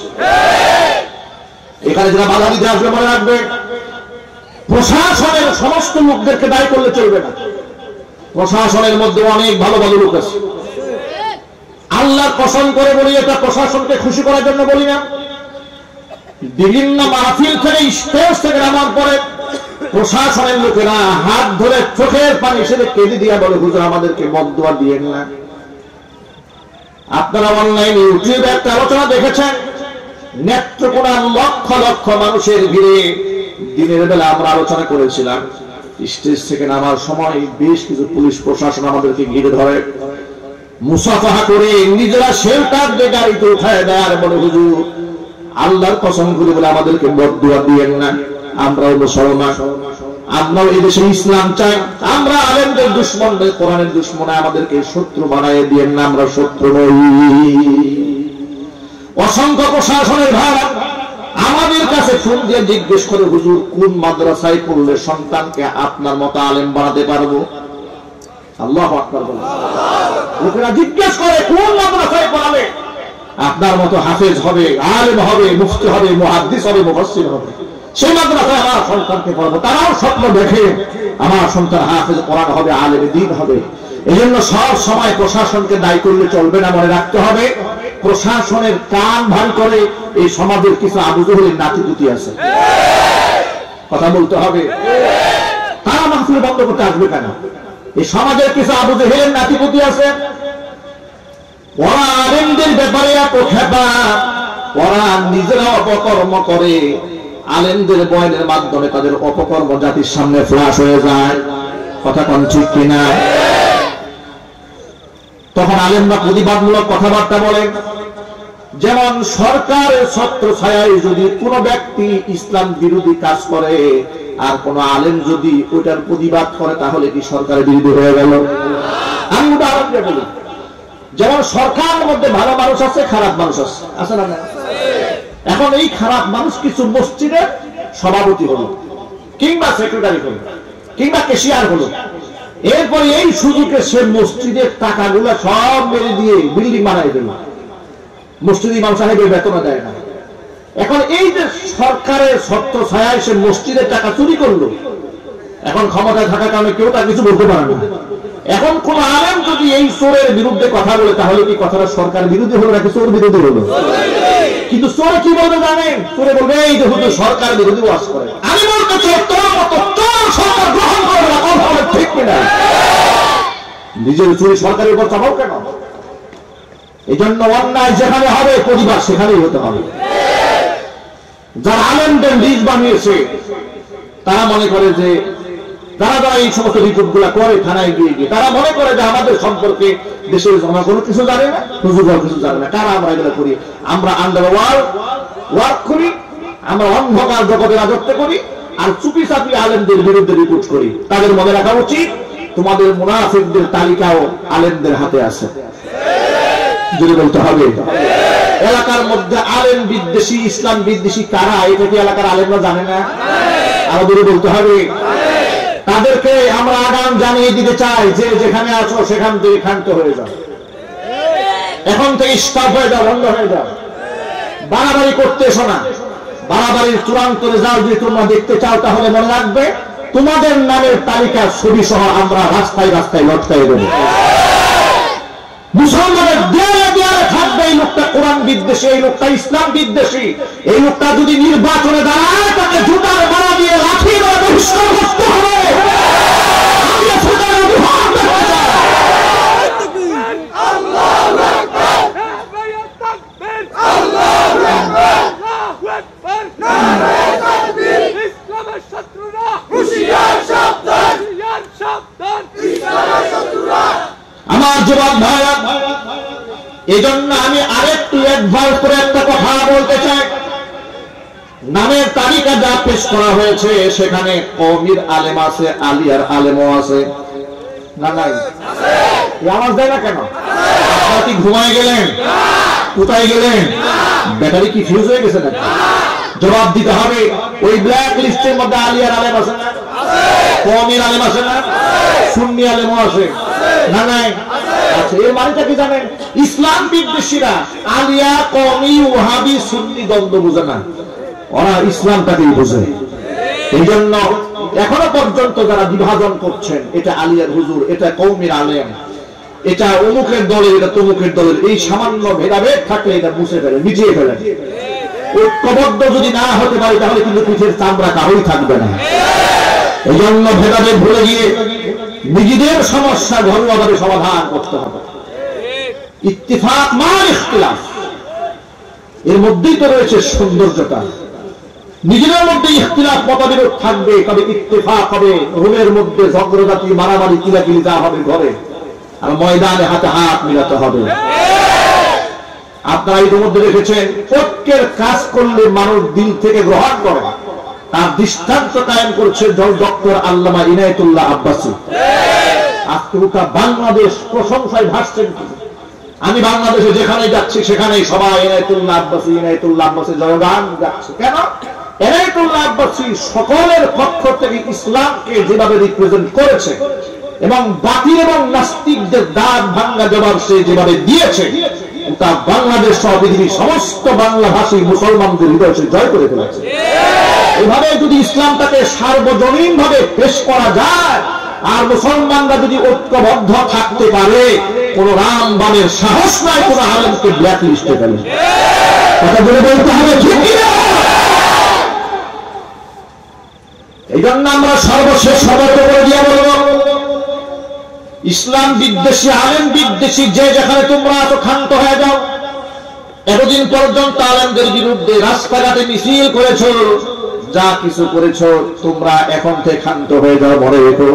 এখানে যারা বাধা দিতে আসবে মনে রাখবে, প্রশাসনের সমস্ত লোকদেরকে দায়ী করলে চলবে না। প্রশাসনের মধ্যে অনেক ভালো ভালো লোক আছে। আল্লাহর কসম করে বলি, এটা প্রশাসনকে খুশি করার জন্য বলি না। বিভিন্ন মাহফিল থেকে স্টেজ থেকে নামার পরে প্রশাসনের লোকেরা হাত ধরে চোখের পানি সেরে কেঁদে দিয়া বলে, হুজুর আমাদেরকে বদদুয়া দিয়েন না। আপনারা অনলাইন ইউটিউবে একটা আলোচনা দেখেছেন, নেত্রকোনার লক্ষ লক্ষ মানুষের ভিড়ে দিনের বেলা আমরা আলোচনা করেছিলাম। স্টেজ থেকে নামার সময় বেশ কিছু পুলিশ প্রশাসন আমাদেরকে ঘিরে ধরে, মুসাফাহা করে নিজেরা শেল্টার দিয়ে গাড়িতে উঠায় দেয় আর বলে, হুজুর আল্লাহর কসম করে বলে আমাদেরকে বদদুয়া দিয়েন না। আমরাও মুসলমান, আমরাও এদেশে ইসলাম চাই। আমরা আলেমদের দুশ্মনদের, কোরআনের দুশ্মনে আমাদেরকে শত্রু বানায় দিয়েন না, আমরা শত্রু নই। অসংখ্য প্রশাসনের ভাড়া আমাদের কাছে ফোন দিয়ে জিজ্ঞেস করে, হুজুর কোন মাদ্রাসায় পড়লে সন্তানকে আপনার মতো আলেম বানাতে পারবো? আল্লাহু আকবার বলেন। লোকেরা জিজ্ঞেস করে কোন মাদ্রাসায় পড়ালে আপনার মতো হাফেজ হবে, আলেম হবে, মুফতি হবে, মুহাদ্দিস হবে, মুফাসসির হবে, সেই মাদ্রাসায় আমার সন্তানকে পড়াবো। তারাও স্বপ্ন দেখে আমার সন্তান হাফেজ কোরআন হবে, আলেম দ্বীন হবে। এই জন্য সব সময় প্রশাসনকে দায়ী করলে চলবে না, মনে রাখতে হবে প্রশাসনের কান ভান করে এই সমাজের কিছু আবু জেহেলের নাতিপুতি আছে, কথা বলতে হবে। তারা মাহফিল বন্ধ করতে আসবে কেন? এই সমাজের কিছু আবু জেহেলের নাতিপুতি আছে, ওরা আলেমদের ব্যাপারে এত খেপা, ওরা নিজেরা অপকর্ম করে, আলেমদের বয়ানের মাধ্যমে তাদের অপকর্ম জাতির সামনে ফ্লাশ হয়ে যায়। কথা কোন ঠিক কিনা? তখন আলেমরা প্রতিবাদমূলক কথাবার্তা বলেন। যেমন সরকারের ছত্র ছায়ায় যদি কোনো ব্যক্তি ইসলাম বিরোধী কাজ করে আর কোন আলেম যদি ওইটার প্রতিবাদ করে, তাহলে কি সরকারের বিরোধী হয়ে গেল? আমি উদাহরণ দিয়ে বলি, যেমন সরকারের মধ্যে ভালো মানুষ আছে, খারাপ মানুষ আছে, আছে না? এখন এই খারাপ মানুষ কিছু মসজিদের সভাপতি হলো, কিংবা সেক্রেটারি হলো, কিংবা ক্যাশিয়ার হলো, এরপরে এই সুযোগে সে মসজিদের টাকাগুলো সব মেরে দিয়ে বিল্ডিং বানাই দিল, মসজিদ ইমাম সাহেবের বেতন দেয় না। এখন এই যে সরকারের ছত্র ছায়ায় সে মসজিদের টাকা চুরি করলো, এখন ক্ষমতায় থাকার কারণে কেউ তার কিছু বলতে পারে না। এখন কোন আলেম যদি এই চোরের বিরুদ্ধে কথা বলে, তাহলে কি কথাটা সরকার বিরোধী হলো নাকি চোর বিরোধী হলো? কিন্তু চোর কি বলবে জানেন? চোরে বলবে এই যে হুজুর সরকার বিরোধী ওয়াজ করে। আমি বলতে চাই তোর মতো চোর সরকার গ্রহণ করবে না, কথা বলে ঠিক কিনা? নিজের চুরি সরকারের উপর চাপাও কেন? এই জন্য অন্যায় যেখানে হবে প্রতিবাদ সেখানেই হতে হবে। যারা আলেমদের বীজ বানিয়েছে তারা মনে করে যে যারা যারা এই সমস্ত রিপোর্ট গুলা করে থানায় গিয়ে গিয়ে তারা মনে করে যে আমাদের সম্পর্কে দেশের জনগণ কোনো কিছু জানে না, হুজুররা কিছু জানে না। কারা আমরা এগুলো করি? আমরা আন্ডার ওয়ার্ক করি, আমরা অন্ধকার জগতে রাজত্ব করি, আর চুপি চাপি আলেমদের বিরুদ্ধে রিপোর্ট করি। তাদের মনে রাখা উচিত তোমাদের মুনাফিকদের তালিকাও আলেমদের হাতে আছে, যদি বলতে হবে। এলাকার মধ্যে আলেম বিদ্বেষী, ইসলাম বিদ্বেষী কারা, এটা কি এলাকার আলেমরা জানে না? আরো দূরে বলতে হবে। তাদেরকে আমরা আগাম জানিয়ে দিতে চাই যে যেখানে আছো সেখান থেকে ক্ষান্ত হয়ে যাও, এখন থেকে স্টপ হয়ে যাও, বন্ধ হয়ে যাও, বাড়াবাড়ি করতে এসো না। বাড়াবাড়ির চূড়ান্ত রেজাল্ট যদি তোমরা দেখতে চাও, তাহলে মনে রাখবে তোমাদের নামের তালিকা ছবি সহ আমরা রাস্তায় রাস্তায় লটকাই দেব। মুসলমানের দেয়ালে দেয়ালে থাকবে এই লোকটা কোরআন বিদ্বেষী, এই লোকটা ইসলাম বিদ্বেষী, এই লোকটা যদি নির্বাচনে দাঁড়ায় তাকে জুতার মারা দিয়ে লাঠি দিয়ে বহিষ্কার করতে হবে। আমার যুবক ভাইরা, এজন্য আমি আরেকটু অ্যাডভান্স করে একটা কথা বলতে চাই। নামের তালিকা যা পেশ করা হয়েছে সেখানে কওমির আলেম আছে, আলিয়ার আলেমও আছে, না নাই? আওয়াজ দেয় না কেন? আপনারা কি ঘুমায় গেলেন? কোথায় গেলেন? ব্যাটারি কি ফিউজ হয়ে গেছে নাকি? জবাব দিতে হবে। ওই ব্ল্যাক লিস্টের মধ্যে আলিয়ার আলেম আছে না? কওমির আলেম আছে না? সুন্নি আলেমও আছে, না নাই? আচ্ছা, এর মানেটা কি জানেন? ইসলাম বিদ্বেষীরা আলিয়া, কওমি, ওয়াহাবি, সুন্নি দ্বন্দ্ব বুঝে না, ওরা ইসলামটাকেই বোঝে। এই জন্য এখনো পর্যন্ত যারা বিভাজন করছেন, এটা আলিয়ার হুজুর, এটা কওমির আলেম, এটা অমুকের দলের, এটা তমুকের দলের, এই সামান্য ভেদাভেদ থাকলে এটা মুছে ফেলে, মিটিয়ে ফেলে। ঐক্যবদ্ধ যদি না হতে পারে তাহলে কিন্তু পিঠের চামড়া কারোই থাকবে না। এই জন্য ভেদাভেদ ভুলে গিয়ে নিজেদের সমস্যা ঘরোয়াভাবে সমাধান করতে হবে। ইত্তেফাক মাল ইখতিলাফ, এর মধ্যেই তো রয়েছে সৌন্দর্যতা। নিজেদের মধ্যে ইখতিলাফ মতবিরোধ থাকবে, তবে ইত্তেফাক হবে। রুমের মধ্যে ঝগড়াঝাটি, মারামারি, কিলাকিলি যা হবে ঘরে, আর ময়দানে হাতে হাত মিলাতে হবে। আপনারা ইতিমধ্যে দেখেছেন, ঐক্যের কাজ করলে মানুষ দিল থেকে গ্রহণ করে, তার দৃষ্টান্ত কায়েম করছে ডক্টর আল্লামা ইনায়েতুল্লাহ আব্বাসী। আজকে গোটা বাংলাদেশ প্রশংসায় ভাসছেন। আমি বাংলাদেশে যেখানে যাচ্ছি সেখানেই সবাই ইনায়েতুল্লাহ আব্বাসী, ইনায়েতুল্লাহ আব্বাসী জয়গান যাচ্ছে। কেন? ইনায়েতুল্লাহ আব্বাসী সকলের পক্ষ থেকে ইসলামকে যেভাবে রিপ্রেজেন্ট করেছে এবং বাতিল এবং নাস্তিকদের দাঁত ভাঙ্গা জবাব সে যেভাবে দিয়েছে, তা বাংলাদেশ সহ পৃথিবীর সমস্ত বাংলাভাষী মুসলমানদের হৃদয় সে জয় করে ফেলেছে। এভাবে যদি ইসলামটাকে সার্বজনীন ভাবে পেশ করা যায়, আর মুসলমানরা যদি ঐক্যবদ্ধ থাকতে পারে, কোন রামবানের সাহস নাই কোন আলেমকে ব্ল্যাক লিস্টে ফেলে। কথা বলে বলতে হবে, ঠিক কিনা? এই জন্য আমরা সর্বশেষ সতর্ক করে দিয়ে বলব, ইসলাম বিদ্বেষী, আলেম বিদ্বেষী যে যেখানে তোমরা এত ক্ষান্ত হয়ে যাও। এতদিন পর্যন্ত আলেমদের বিরুদ্ধে রাস্তাঘাটে মিছিল করেছ, যা কিছু করেছ, তোমরা এখন থেকে ক্ষান্ত হয়ে যাও, মনে রেখো।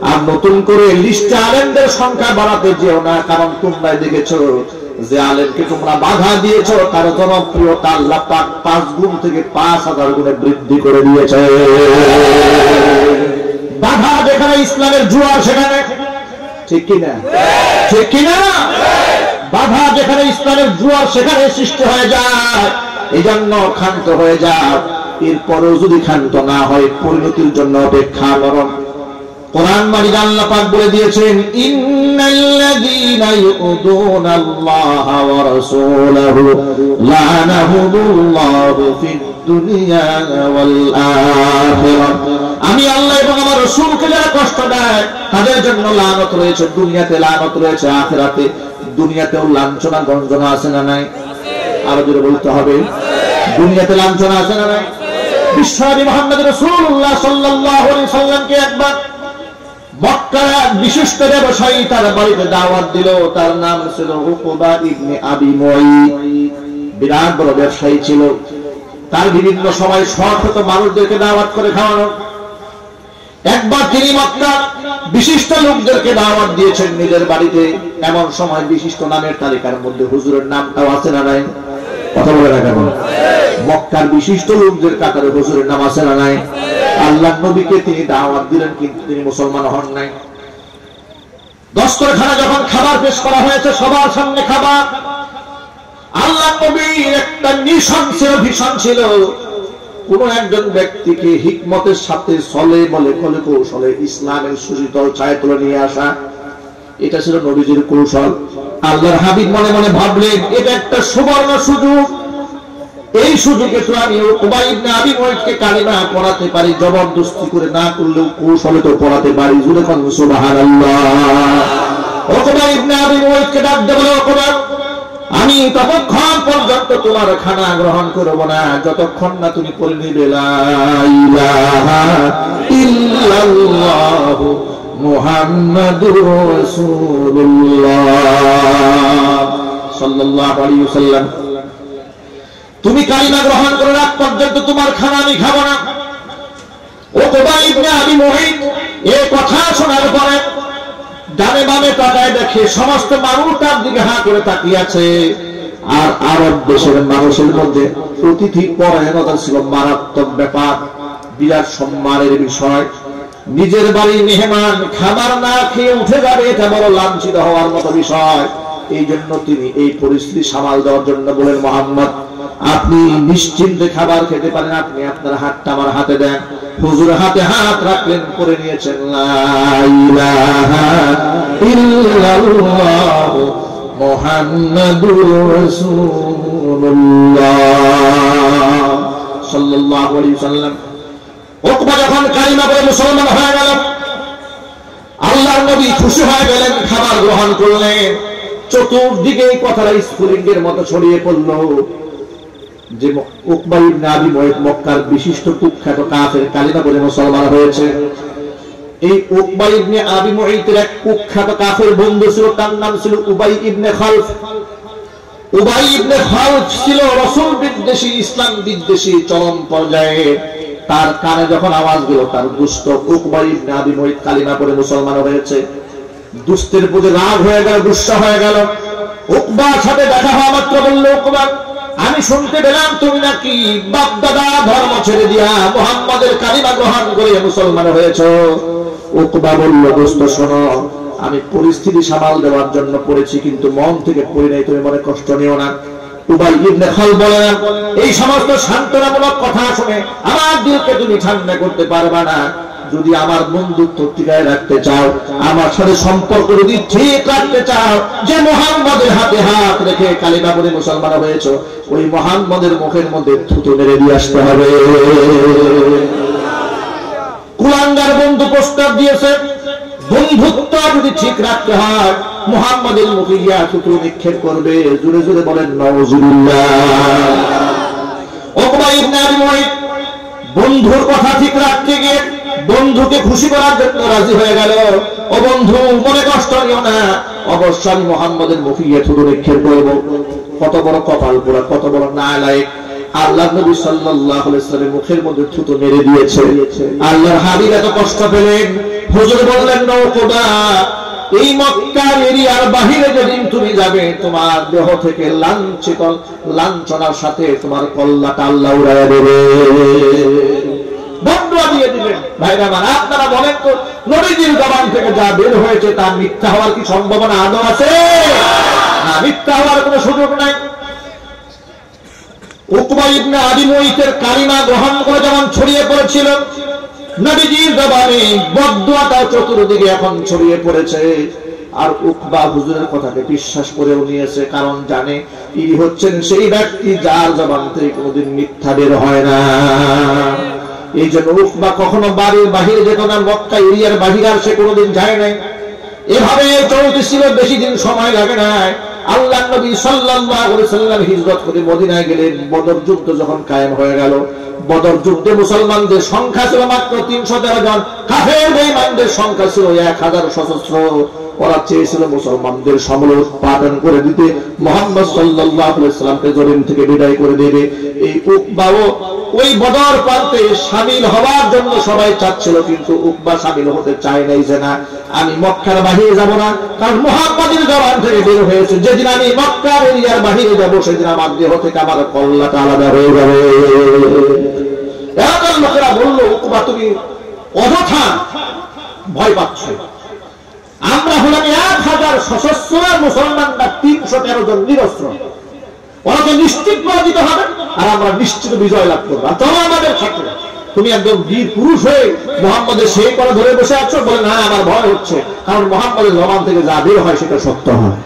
আর নতুন করে লিস্টে আলেমদের সংখ্যা বাড়াতে যেও না, কারণ তোমরা দেখেছো যে আলেমকে তোমরা বাধা দিয়েছ, তার জনপ্রিয়তা আল্লাহ পাক 5 গুণ থেকে 5000 গুণে বৃদ্ধি করে দিয়েছে। বাধা যেখানে ইসলামের জোয়ার সেখানে, ঠিক কিনা? ঠিক কিনা? বাধা যেখানে ইসলামের জোয়ার সেখানে সৃষ্টি হয়ে যায়। এই জন্য ক্ষান্ত হয়ে যায়। এরপরেও যদি ক্ষান্ত না হয়, পরিণতির জন্য অপেক্ষা করুন। কোরআন মাজিদে আল্লাহ পাক বলে দিয়েছেন, ইন্নাল্লাযীনা ইউযুনাল্লাহা ওয়া রাসূলাহু লা'নাহুমুল্লাহু ফিদ দুনিয়া ওয়াল আখিরাহ। আমি আল্লাহ এবং আমার রাসূলকে যারা কষ্ট দেয় তাদের জন্য লানত রয়েছে, দুনিয়াতে লানত রয়েছে, আখিরাতে। দুনিয়াতেও লাঞ্ছনা গঞ্জনা আছে না নাই? আরো জোরে বলতে হবে, দুনিয়াতে লাঞ্ছনা আছে না নাই? বিশ্বনবী মুহাম্মদ রাসূলুল্লাহ সাল্লাল্লাহু আলাইহি সাল্লামকে একবার মক্কার বিশিষ্ট ব্যবসায়ী তার বাড়িতে দাওয়াত দিল। তার নাম ছিল উকবা ইবনে আবি মুঈত। বিরাট বড় ব্যবসায়ী ছিল। তার বিভিন্ন সময় শত শত মানুষদেরকে দাওয়াত করে খাওয়ানো। একবার তিনি মক্কার বিশিষ্ট লোকদেরকে দাওয়াত দিয়েছেন নিজের বাড়িতে। এমন সময় বিশিষ্ট নামের তালিকার মধ্যে হুজুরের নামটাও আছে না নাই? কথা বলে না কেন? মক্কার বিশিষ্ট লোকদের কাতারে হুজুরের নাম আছে না নাই? আল্লাহর নবীকে তিনি দাওয়াত দিলেন, কিন্তু তিনি মুসলমান হন নাই। দস্তরখানা যখন খাবার পেশ করা হয়েছে, সবার সামনে খাবার, আল্লাহর নবীর একটা মিশন ছিল, ভীষণ ছিল। কোন একজন ব্যক্তিকে হিকমতের সাথে চলে বলে কলে কৌশলে ইসলামের সুশীতল ছায়া তুলে নিয়ে আসা, এটা ছিল নবীজির কৌশল। আল্লাহর হাবিব মনে মনে ভাবলেন, এটা একটা সুবর্ণ সুযোগ। এই সুযোগে তো আমি উকবা ইবনে আবি মুঈতকে কালিমা পড়াতে পারি, জবরদস্তি করে না করলেও কৌশলে তো পড়াতে পারি। জোরে কোন সুবহানাল্লাহ। উকবা ইবনে আবি মুঈতকে ডাক দেব, উকবা, আমি ততক্ষণ পর্যন্ত তোমার খানা গ্রহণ করব না যতক্ষণ না তুমি পড়ে নিবে লা ইলাহা ইল্লাল্লাহ মুহাম্মাদুর রাসূলুল্লাহ সাল্লাল্লাহু আলাইহি ওয়াসাল্লাম। তুমি কালিমা গ্রহণ করে রাখ পর্যন্ত তোমার খানা আমি খাবো না। উকবা ইবনে আবি মুঈত এই কথা শোনার পরে ডানে বামে তাকায় দেখে সমস্ত মানুষ তার দিকে হাঁ করে তাকিয়ে আছে। আর আরব দেশের মানুষের মধ্যে অতিথি পরায়ণতা ছিল মারাত্মক ব্যাপার, বিরাট সম্মানের বিষয়। নিজের বাড়ির মেহমান খাবার না খেয়ে উঠে যাবে, এটা বড় লাঞ্ছিত হওয়ার মতো বিষয়। এই জন্য তিনি এই পরিস্থিতি সামাল দেওয়ার জন্য বলেন, মুহাম্মদ আপনি নিশ্চিন্তে খাবার খেতে পারেন, আপনি আপনার হাতটা আমার হাতে দেন। হুজুর হাতে হাত রাখলেন, করে নিয়েছেন লা ইলাহা ইল্লাল্লাহ মুহাম্মাদুর রাসূলুল্লাহ সাল্লাল্লাহু আলাইহি ওয়াসাল্লাম। উকবা যখন কালিমা পড়ে মুসলমান হয়ে গেল, আল্লাহর নবী খুশি হয়ে গেলেন, খাবার গ্রহণ করলেন। চতুর্দিকে এই কথাটা স্ফুলিঙ্গের মতো ছড়িয়ে পড়ল যে উকবা ইবনে আবি মুআইত মক্কার বিশিষ্ট কুখ্যাত কাফের, কালিমা পড়ে মুসলমান হয়েছে। এই উকবা ইবনে আবি মুআইতের এক কুখ্যাত কাফের বন্ধু ছিল, তার নাম ছিল উবাই ইবনে খালফ। উবাই ইবনে খালফ ছিল রাসূল বিদ্বেষী, ইসলাম বিদ্বেষী চরম পর্যায়ে। তার কানে যখন আওয়াজ গেল তার দুষ্ট উকবা ইবনে আবি মুআইত কালিমা পড়ে মুসলমান হয়েছে, দুষ্টের প্রতি রাগ হয়ে গেল, গুসা হয়ে গেল। উকবার সাথে দেখা হওয়া মাত্র বলল, উকবা আমি শুনতে পেলাম তুমি নাকি বাপ দাদা ধর্ম ছেড়ে দিয়া মুহাম্মাদের কালিমা গ্রহণ করে মুসলমান হয়েছো। উকবা বলল, দোস্ত শোনো, আমি পরিস্থিতি সামাল দেওয়ার জন্য পড়েছি, কিন্তু মন থেকে পড়ি নাই, তুমি মনে কষ্ট নিও না। উবাই ইবনে খালফ বলেন, এই সমস্ত সান্ত্বনামূলক কথা শুনে আমার দিলকে তুমি ঠান্ডা করতে পারবা না। যদি আমার বন্ধুত্ব টিকায় রাখতে চাও, আমার সাথে সম্পর্ক যদি ঠিক রাখতে চাও, যে মুহাম্মাদের হাতে হাত রেখে কালিমা পড়ে মুসলমান হয়েছে, ওই মুহাম্মাদের মুখের মধ্যে থুতু মেরে দিয়ে আসতে হবে। কুলাঙ্গার বন্ধু প্রস্তাব দিয়েছে, বন্ধুত্ব যদি ঠিক রাখতে হয় মুহাম্মাদের মুখে গিয়া থুতু নিক্ষেপ করবে। জোরে জোরে বলেন নাউজুবিল্লাহ। উকবা ইবনে আবি মুআইত বন্ধুর কথা ঠিক রাখতে গিয়ে বন্ধুকে খুশি করার জন্য রাজি হয়ে গেল। ও বন্ধু, মনে কষ্ট নিও না, অবশ্যই আমি মুহাম্মাদের মুখে গিয়ে থুতু নিক্ষেপ করব। কত বড় কপাল পোড়া, কত বড় নালায়েক! আল্লাহর নবী সাল্লাল্লাহু আলাইহি ওয়াসাল্লামের মুখের মধ্যে থুতু মেরে দিয়েছে। আল্লাহর হাবিব এত কষ্ট পেলেন। হুজুর বললেন, উকবা এই মক্কার এরিয়ার বাহিরে যেদিন তুমি যাবে, তোমার দেহ থেকে লাঞ্ছিত লাঞ্ছনার সাথে তোমার কল্লাটা আল্লাহ উড়াইয়া দেবে, বদুয়া দিয়ে দিবেন। ভাইরা আমার, আপনারা বলেন তো, নবীজির জবান থেকে যা বের হয়েছে তা মিথ্যা হওয়ার কি সম্ভাবনা আদৌ আছে? না, মিথ্যা হওয়ার কোনো সুযোগ নাই। উকবা ইবনে আবি মুআইতের কালিমা গ্রহণ করে যেমন ছড়িয়ে পড়েছিল, নবীজির জবানে বদদুয়াটা চতুর্দিকে এখন ছড়িয়ে পড়েছে। আর উকবা হুজুরের কথাকে বিশ্বাস করেও নিয়েছে, কারণ জানে ইনি হচ্ছেন সেই ব্যক্তি যার জবান থেকে কোনোদিন মিথ্যা বের হয় না। এই জন্য উকবা কখনো বাড়ির বাহিরে যেত না, মক্কা এরিয়ার বাহিরে আর সে কোনোদিন যায় নাই। এভাবে চলতেছিল, বেশি দিন সময় লাগে না। আল্লাহর নবী সাল্লাল্লাহু আলাইহি ওয়াসাল্লাম হিজরত করে মদিনায় গেলেন। বদর যুদ্ধ যখন কায়েম হয়ে গেল, বদর যুদ্ধে মুসলমানদের সংখ্যা ছিল মাত্র 313 জন, কাফের বেঈমানদের সংখ্যা ছিল 1000 সশস্ত্র। ওরা চেয়েছিল মুসলমানদের সমূল উৎপাদন করে দিতে, মুহাম্মদ সাল্লাল্লাহু আলাইহি ওয়াসাল্লামকে জমিন থেকে বিদায় করে দেবে। এই উকবাও ওই বদর প্রান্তে শামিল হওয়ার জন্য সবাই চাচ্ছিল, কিন্তু উকবা শামিল হতে চায় নাই, যে না, আমি মক্কার বাহিরে যাব না, কারণ মুহাম্মাদের জবান থেকে বের হয়েছে, যেদিন আমি মক্কার এরিয়ার বাহিরে যাব সেদিন আমার দেহ থেকে আমার কল্লাটা আলাদা হয়ে যাবে। এলাকার লোকেরা বলল, উকবা তুমি অযথা ভয় পাচ্ছ, আমরা হলাম 1000 সশস্ত্র, মুসলমানরা 313 জন নিরস্ত্র, ওরা তো নিশ্চিত পরাজিত হবে আর আমরা নিশ্চিত বিজয় লাভ করবো। আর তোমার আমাদের ক্ষেত্রে তুমি একদম বীর পুরুষ হয়ে মুহাম্মাদের সেই করে ধরে বসে আছো, বলে না আমার ভয় হচ্ছে, কারণ মুহাম্মাদের জবান থেকে যা বের হয় সেটা সত্য হয়।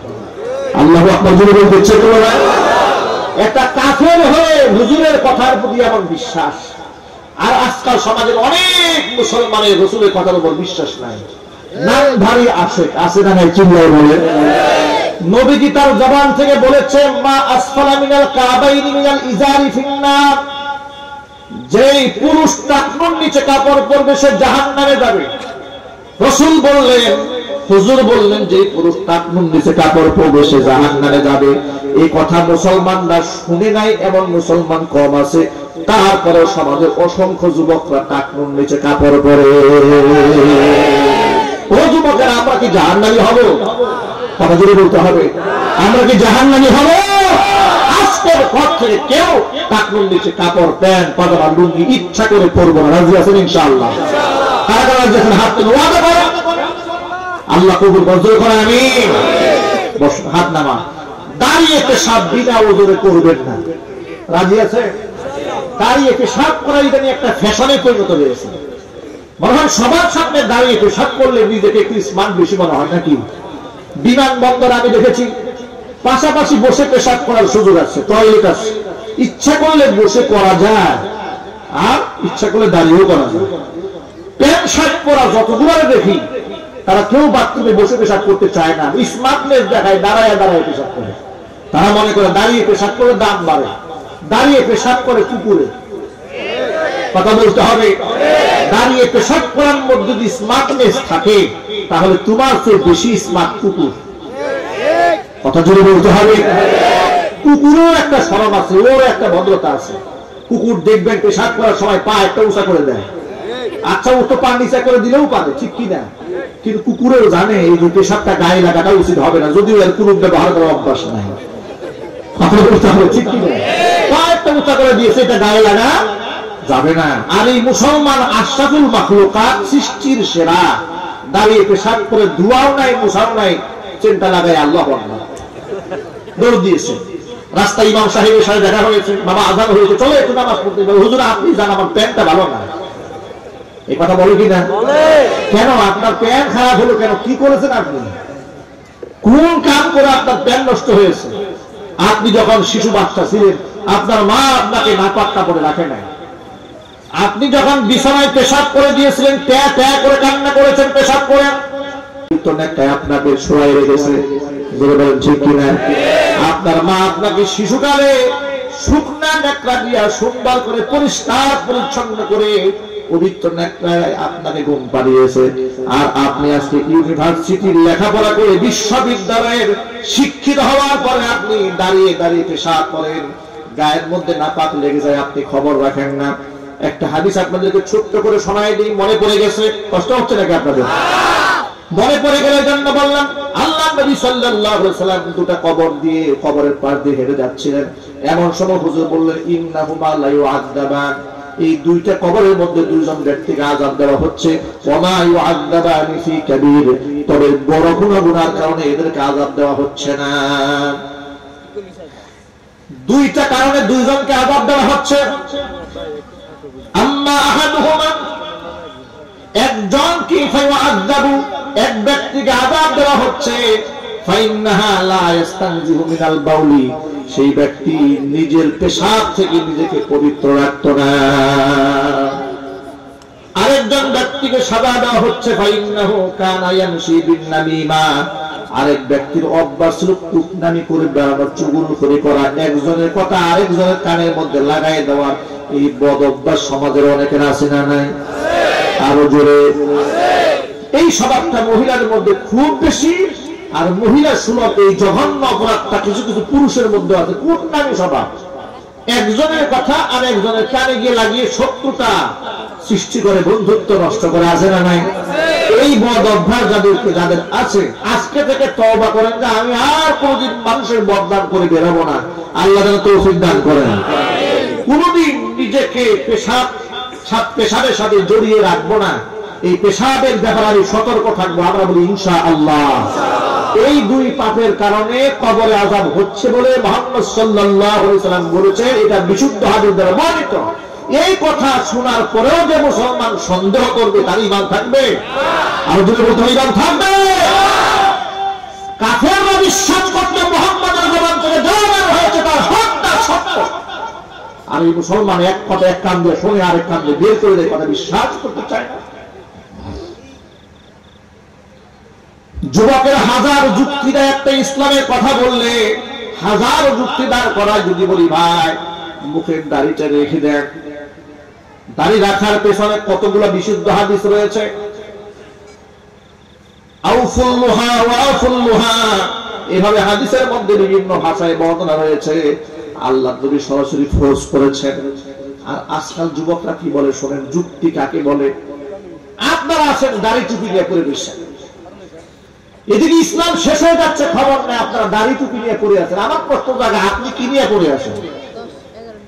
আল্লাহু আকবার জোরে বলতে ইচ্ছে করো না? একটা কাফের হয়ে হুজুরের কথার প্রতি এমন বিশ্বাস, আর আজকাল সমাজের অনেক মুসলমানের রাসূলের কথার উপর বিশ্বাস নাই। নামধারী আশেক আছে না নাই? চিল্লায় বলে। নবীজি তার জবান থেকে বলেছে, মা আসফালা মিনাল কাবাইনি মিনাল ইজারি ফিন্নার, যেই পুরুষ টাকনুর নিচে কাপড় পরবে সে জাহান্নামে যাবে। রাসূল বললেন, হুজুর বললেন, যে পুরুষ টাকনুর নিচে কাপড় পরবে সে জাহান্নামে যাবে। এই কথা মুসলমানরা শুনে নাই, এমন মুসলমান কম আছে। তারপরে সমাজের অসংখ্য যুবকরা টাকনুর নিচে কাপড় পরে। ও যুবক যুবকেরা আমরা কি জাহান্নামী হব? কথা জোরে বলতে হবে, আমরা কি জাহান্নামী হব? আজকের পর থেকে কেউ টাকনুর নিচে কাপড়, প্যান্ট, পাজামা, লুঙ্গি ইচ্ছা করে পরবো না। রাজি আছেন ইনশাআল্লাহ? কারা কারা যখন হাত তুলে ওয়াদা করে আল্লাহ কবুল করতে করে আমিন। বস, হাত নামা। দাঁড়িয়ে পেশাব বিনা ওজোরে করবেন না। রাজি আছে? দাঁড়িয়ে পেশাব করা এটা নিয়ে একটা ফ্যাশনে পরিণত হয়েছে। মনে হয় সবার সামনে দাঁড়িয়ে পেশাব করলে নিজেকে একটু স্মার্ট বেশি মনে হয় নাকি? বিমানবন্দর আমি দেখেছি পাশাপাশি বসে পেশাব করার সুযোগ আছে, টয়লেট আছে। ইচ্ছা করলে বসে করা যায় আর ইচ্ছা করলে দাঁড়িয়েও করা যায়। প্যান্ট শার্ট পরা যতগুলো দেখি তারা কেউ বাথরুমে বসে পেশাব করতে চায় না, স্মার্টনেস দেখায় দাঁড়ায় দাঁড়ায় পেশাব করে। তারা মনে করে দাঁড়িয়ে পেশাব করে দাম বাড়ে, দাঁড়িয়ে পেশাব করে কুকুরে। কথা বলতে হবে, দাঁড়িয়ে পেশাব করার মধ্যে যদি স্মার্টনেস থাকে তাহলে তোমার চেয়ে বেশি স্মার্ট কুকুর। কথা জোরে বলতে হবে। কুকুরের একটা শরম আছে, ওর একটা ভদ্রতা আছে। কুকুর দেখবেন পেশাব করার সময় পা একটা উঁচা করে দেয়। আচ্ছা, ও তো পা নিচা করে দিলেও পারে, ঠিক কিনা? কিন্তু কুকুরেও জানে এই যে পেশাবটা গায়ে লাগাটা উচিত হবে না, যদিও এর কোনো ব্যবহার করার অভ্যাস নাই। কথা বলতে হবে, ঠিক কিনা? পা একটা উঁচা করে দিয়েছে, এটা গায়ে লাগা যাবে না। আর এই মুসলমান আশরাফুল মাখলুকাত, সৃষ্টির সেরা, দাঁড়িয়ে পেশাব করে দুয়াও নাই মুসাও নাই, চিন্তা লাগায় আল্লাহ দৌড় দিয়েছে। রাস্তায় ইমাম সাহেবের সাথে দেখা হয়েছে, বাবা আজান হয়েছে, চলো একটু নামাজ পড়তে। হুজুর আপনি জান আমার প্যান্টটা ভালো না। এই কথা বলে কিনা? কেন আপনার প্যান্ট খারাপ হলো কেন? কি করেছেন আপনি? কোন কাম করে আপনার প্যান্ট নষ্ট হয়েছে? আপনি যখন শিশু বাচ্চা ছিলেন আপনার মা আপনাকে নাপাক কাপড়ে রাখে নাই। আপনি যখন বিছানায় পেশাব করে দিয়েছিলেন, ট্যা ট্যা করে কান্না করেছেন পেশাব করে, আপনাকে শোয়াই রেখেছে। ঠিক কিনা? আপনার মা আপনাকে শিশুকালে শুকনা নেকড়া দিয়া সুন্দর করে পরিষ্কার পরিচ্ছন্ন করে পবিত্র নেকড়ায় আপনাকে ঘুম পাড়িয়েছে। আর আপনি আজকে ইউনিভার্সিটির লেখাপড়া করে বিশ্ববিদ্যালয়ের শিক্ষিত হওয়ার পরে আপনি দাঁড়িয়ে দাঁড়িয়ে পেশাব করেন, গায়ের মধ্যে নাপাক লেগে যায়, আপনি খবর রাখেন না। একটা হাদিস আপনাদেরকে ছোট্ট করে শোনাই দিই, মনে পড়ে গেছে, কষ্ট হচ্ছে নাকি আপনাদের? মনে পড়ে গেলে জন্য বললাম, আল্লাহ নবী সাল্লাল্লাহু আলাইহি সাল্লাম দুটো কবর দিয়ে কবরের পাশ দিয়ে হেঁটে যাচ্ছিলেন। এমন সময় হুজুর বললেন, ইন্নাহুমা লা ইউআযাবান, এই দুইটা কবরের মধ্যে দুইজন ব্যক্তিকে আযাব দেওয়া হচ্ছে। ওমা ইউআযাবানি ফি কাবীর, তবে বড় কোনো গুনার কারণে এদেরকে আযাব দেওয়া হচ্ছে না। দুইটা কারণে দুইজনকে আযাব দেওয়া হচ্ছে। আম্মা আহাদুহুমা, একজনকে ফায়ুআযাবু, এক ব্যক্তিকে আযাব দেওয়া হচ্ছে, ফাইন্নাহা লা ইস্তানজিহু মিনাল বাউলি, সেই ব্যক্তি নিজের পেশাব থেকে নিজেকে পবিত্র রাখত না। আরেকজন ব্যক্তিকে সাজা দেওয়া হচ্ছে, ফাইন্নাহু কানা ইয়ামশি বিন-নামিমা, আরেক ব্যক্তির অভ্যাস ছিল কুটনামি করে বেড়ানো, চুগলখড়ি করা, একজনের কথা আরেকজনের কানের মধ্যে লাগাই দেওয়া। এই বদ অভ্যাস সমাজের অনেকের আছে না নাই? আরো জোরে। এই স্বভাবটা মহিলার মধ্যে খুব বেশি, আর মহিলা সুলভ এই জঘন্য অপরাধটা কিছু কিছু পুরুষের মধ্যে আছে। কুটনামি স্বভাব, একজনের কথা আর একজনের কানে গিয়ে লাগিয়ে শত্রুতা সৃষ্টি করে, বন্ধুত্ব নষ্ট করে, আছে না নাই? এই বদ অভ্যাস যাদের আছে, আজকে থেকে তওবা করেন যে আমি আর কোনদিন মানুষের বদনাম করে বেরোবো না। আল্লাহ যেন তৌফিক দান করেন। কোনদিন নিজেকে পেশাবের সাথে জড়িয়ে রাখবো না। এই পেশাবের ব্যাপারে আমি সতর্ক থাকবো। আমরা বলি ইনশাআল্লাহ। এই দুই পাপের কারণে কবরে আযাব হচ্ছে বলে মুহাম্মদ সাল্লাল্লাহু আলাইহি সাল্লাম বলেছেন, এটা বিশুদ্ধ হাদিস দ্বারা বর্ণিত। এই কথা শোনার পরেও যে মুসলমান সন্দেহ করবে তার ঈমান থাকবে? আর যদি বলতে ঈমান থাকবে, কাফেররা বিশ্বাস করতে মুহাম্মদের জবান থেকে যা বের হয়েছে তার সবটা সত্য। আর এই মুসলমান এক কথা এক কান দিয়ে শুনে আরেক কান দিয়ে বের করে দেয়, কথা বিশ্বাস করতে চায় না। যুবকের হাজার যুক্তি দেয় একটা ইসলামের কথা বললে, হাজার যুক্তি দাঁড় করায় যদি বলি ভাই মুখের দাড়িটা রেখে দেন, দাড়ি রাখার পেছনে কতগুলো বিশুদ্ধ হাদিস রয়েছে। আউফুল্লুহা ওয়া আউফুল্লুহা, এভাবে হাদিসের মধ্যে বিভিন্ন ভাষায় বর্ণনা রয়েছে। আল্লাহ নবী সরাসরি ফোর্স করেছেন। আর আজকাল যুবকরা কি বলে শোনেন, যুক্তি কাকে বলে? আপনারা আছেন দাড়ি টুপি দিয়ে করে বসেন, এদিকে ইসলাম শেষ হয়ে যাচ্ছে, খবর নেই আপনারা দাড়ি টুপি নিয়ে পড়ে আছেন। আমার প্রশ্ন জায়গা, আপনি কি নিয়ে পড়ে আছেন?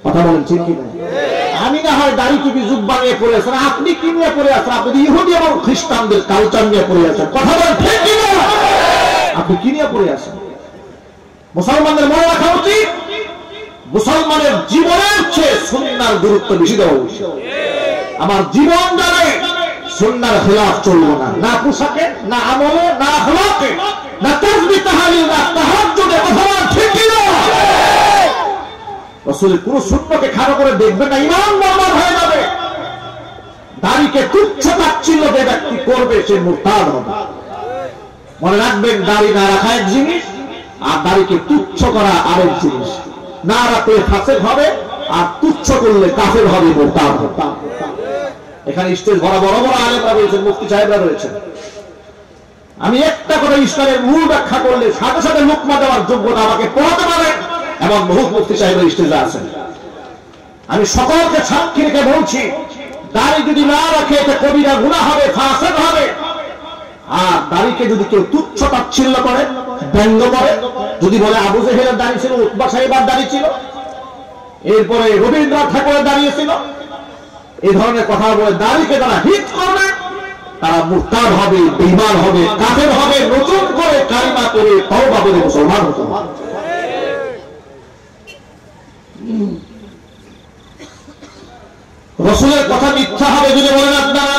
কথা বলেন ঠিক কি না? আমি না হয় দাড়ি টুপি জুব্বা নিয়ে পড়ে আছেন, আপনি কি নিয়ে পড়ে আছেন? আপনি ইহুদি এবং খ্রিস্টানদের কালচার নিয়ে পড়ে আছেন। কথা বলেন ঠিক কি না? আপনি কি নিয়ে পড়ে আছেন? মুসলমানদের মনে রাখা উচিত, মুসলমানের জীবনের চেয়ে সুন্নাহর গুরুত্ব বেশি দেওয়া উচিত। আমার জীবন যাবে সুন্নাহর খেলাফ চলবো না, না পোশাকে, না আমলে, না আখলাকে, না তাসবিহ তাহলিল, না তাহাজ্জুদে। কথা বলেন ঠিক কি না? রাসূল পুরো সুন্নাহকে খারাপ করে দেখবে না, ঈমান বরবাদ হয়ে যাবে। দাড়িকে তুচ্ছ তাচ্ছিল্য যে ব্যক্তি করবে সে মুরতাদ হবে। মনে রাখবেন, দাড়ি না রাখা এক জিনিস, আর দাড়িকে তুচ্ছ করা আরেক জিনিস। না রাখলে ফাসিক হবে, আর তুচ্ছ করলে কাফের হবে, মুরতাদ হবে। এখানে স্টেজ ভরা বড় বড় আলেমরা রয়েছেন, মুফতি সাহেবরা রয়েছেন। আমি একটা করে ইসলামের মূল ব্যাখ্যা করলে সাথে সাথে লুকমা দেওয়ার যোগ্যতা আমাকে পড়াতে পারেন, এবং বহু মুফতি সাহেবরা স্টেজে আছেন। আমি সকলকে সাক্ষী রেখে বলছি, দাড়ি যদি না রাখে এতে কবিরা গুনাহ হবে, ফাসিক হবে। আর দাড়িকে যদি কেউ তুচ্ছ তাচ্ছিল্য করে, ব্যঙ্গ করে, যদি বলে আবু জেহেলের দাড়ি ছিল, উতবা সাহেবের দাড়ি ছিল, এরপরে রবীন্দ্রনাথ ঠাকুরের দাঁড়িয়েছিল, এই ধরনের কথা বলে দাড়িকে তারা হিট করবে, তারা মুরতাদ হবে, বেঈমান হবে, কাফের হবে, নতুন করে কালিমা করে তওবা করে মুসলমান হতে হবে। রাসূলের কথা মিথ্যা হবে যদি বলেন আপনারা।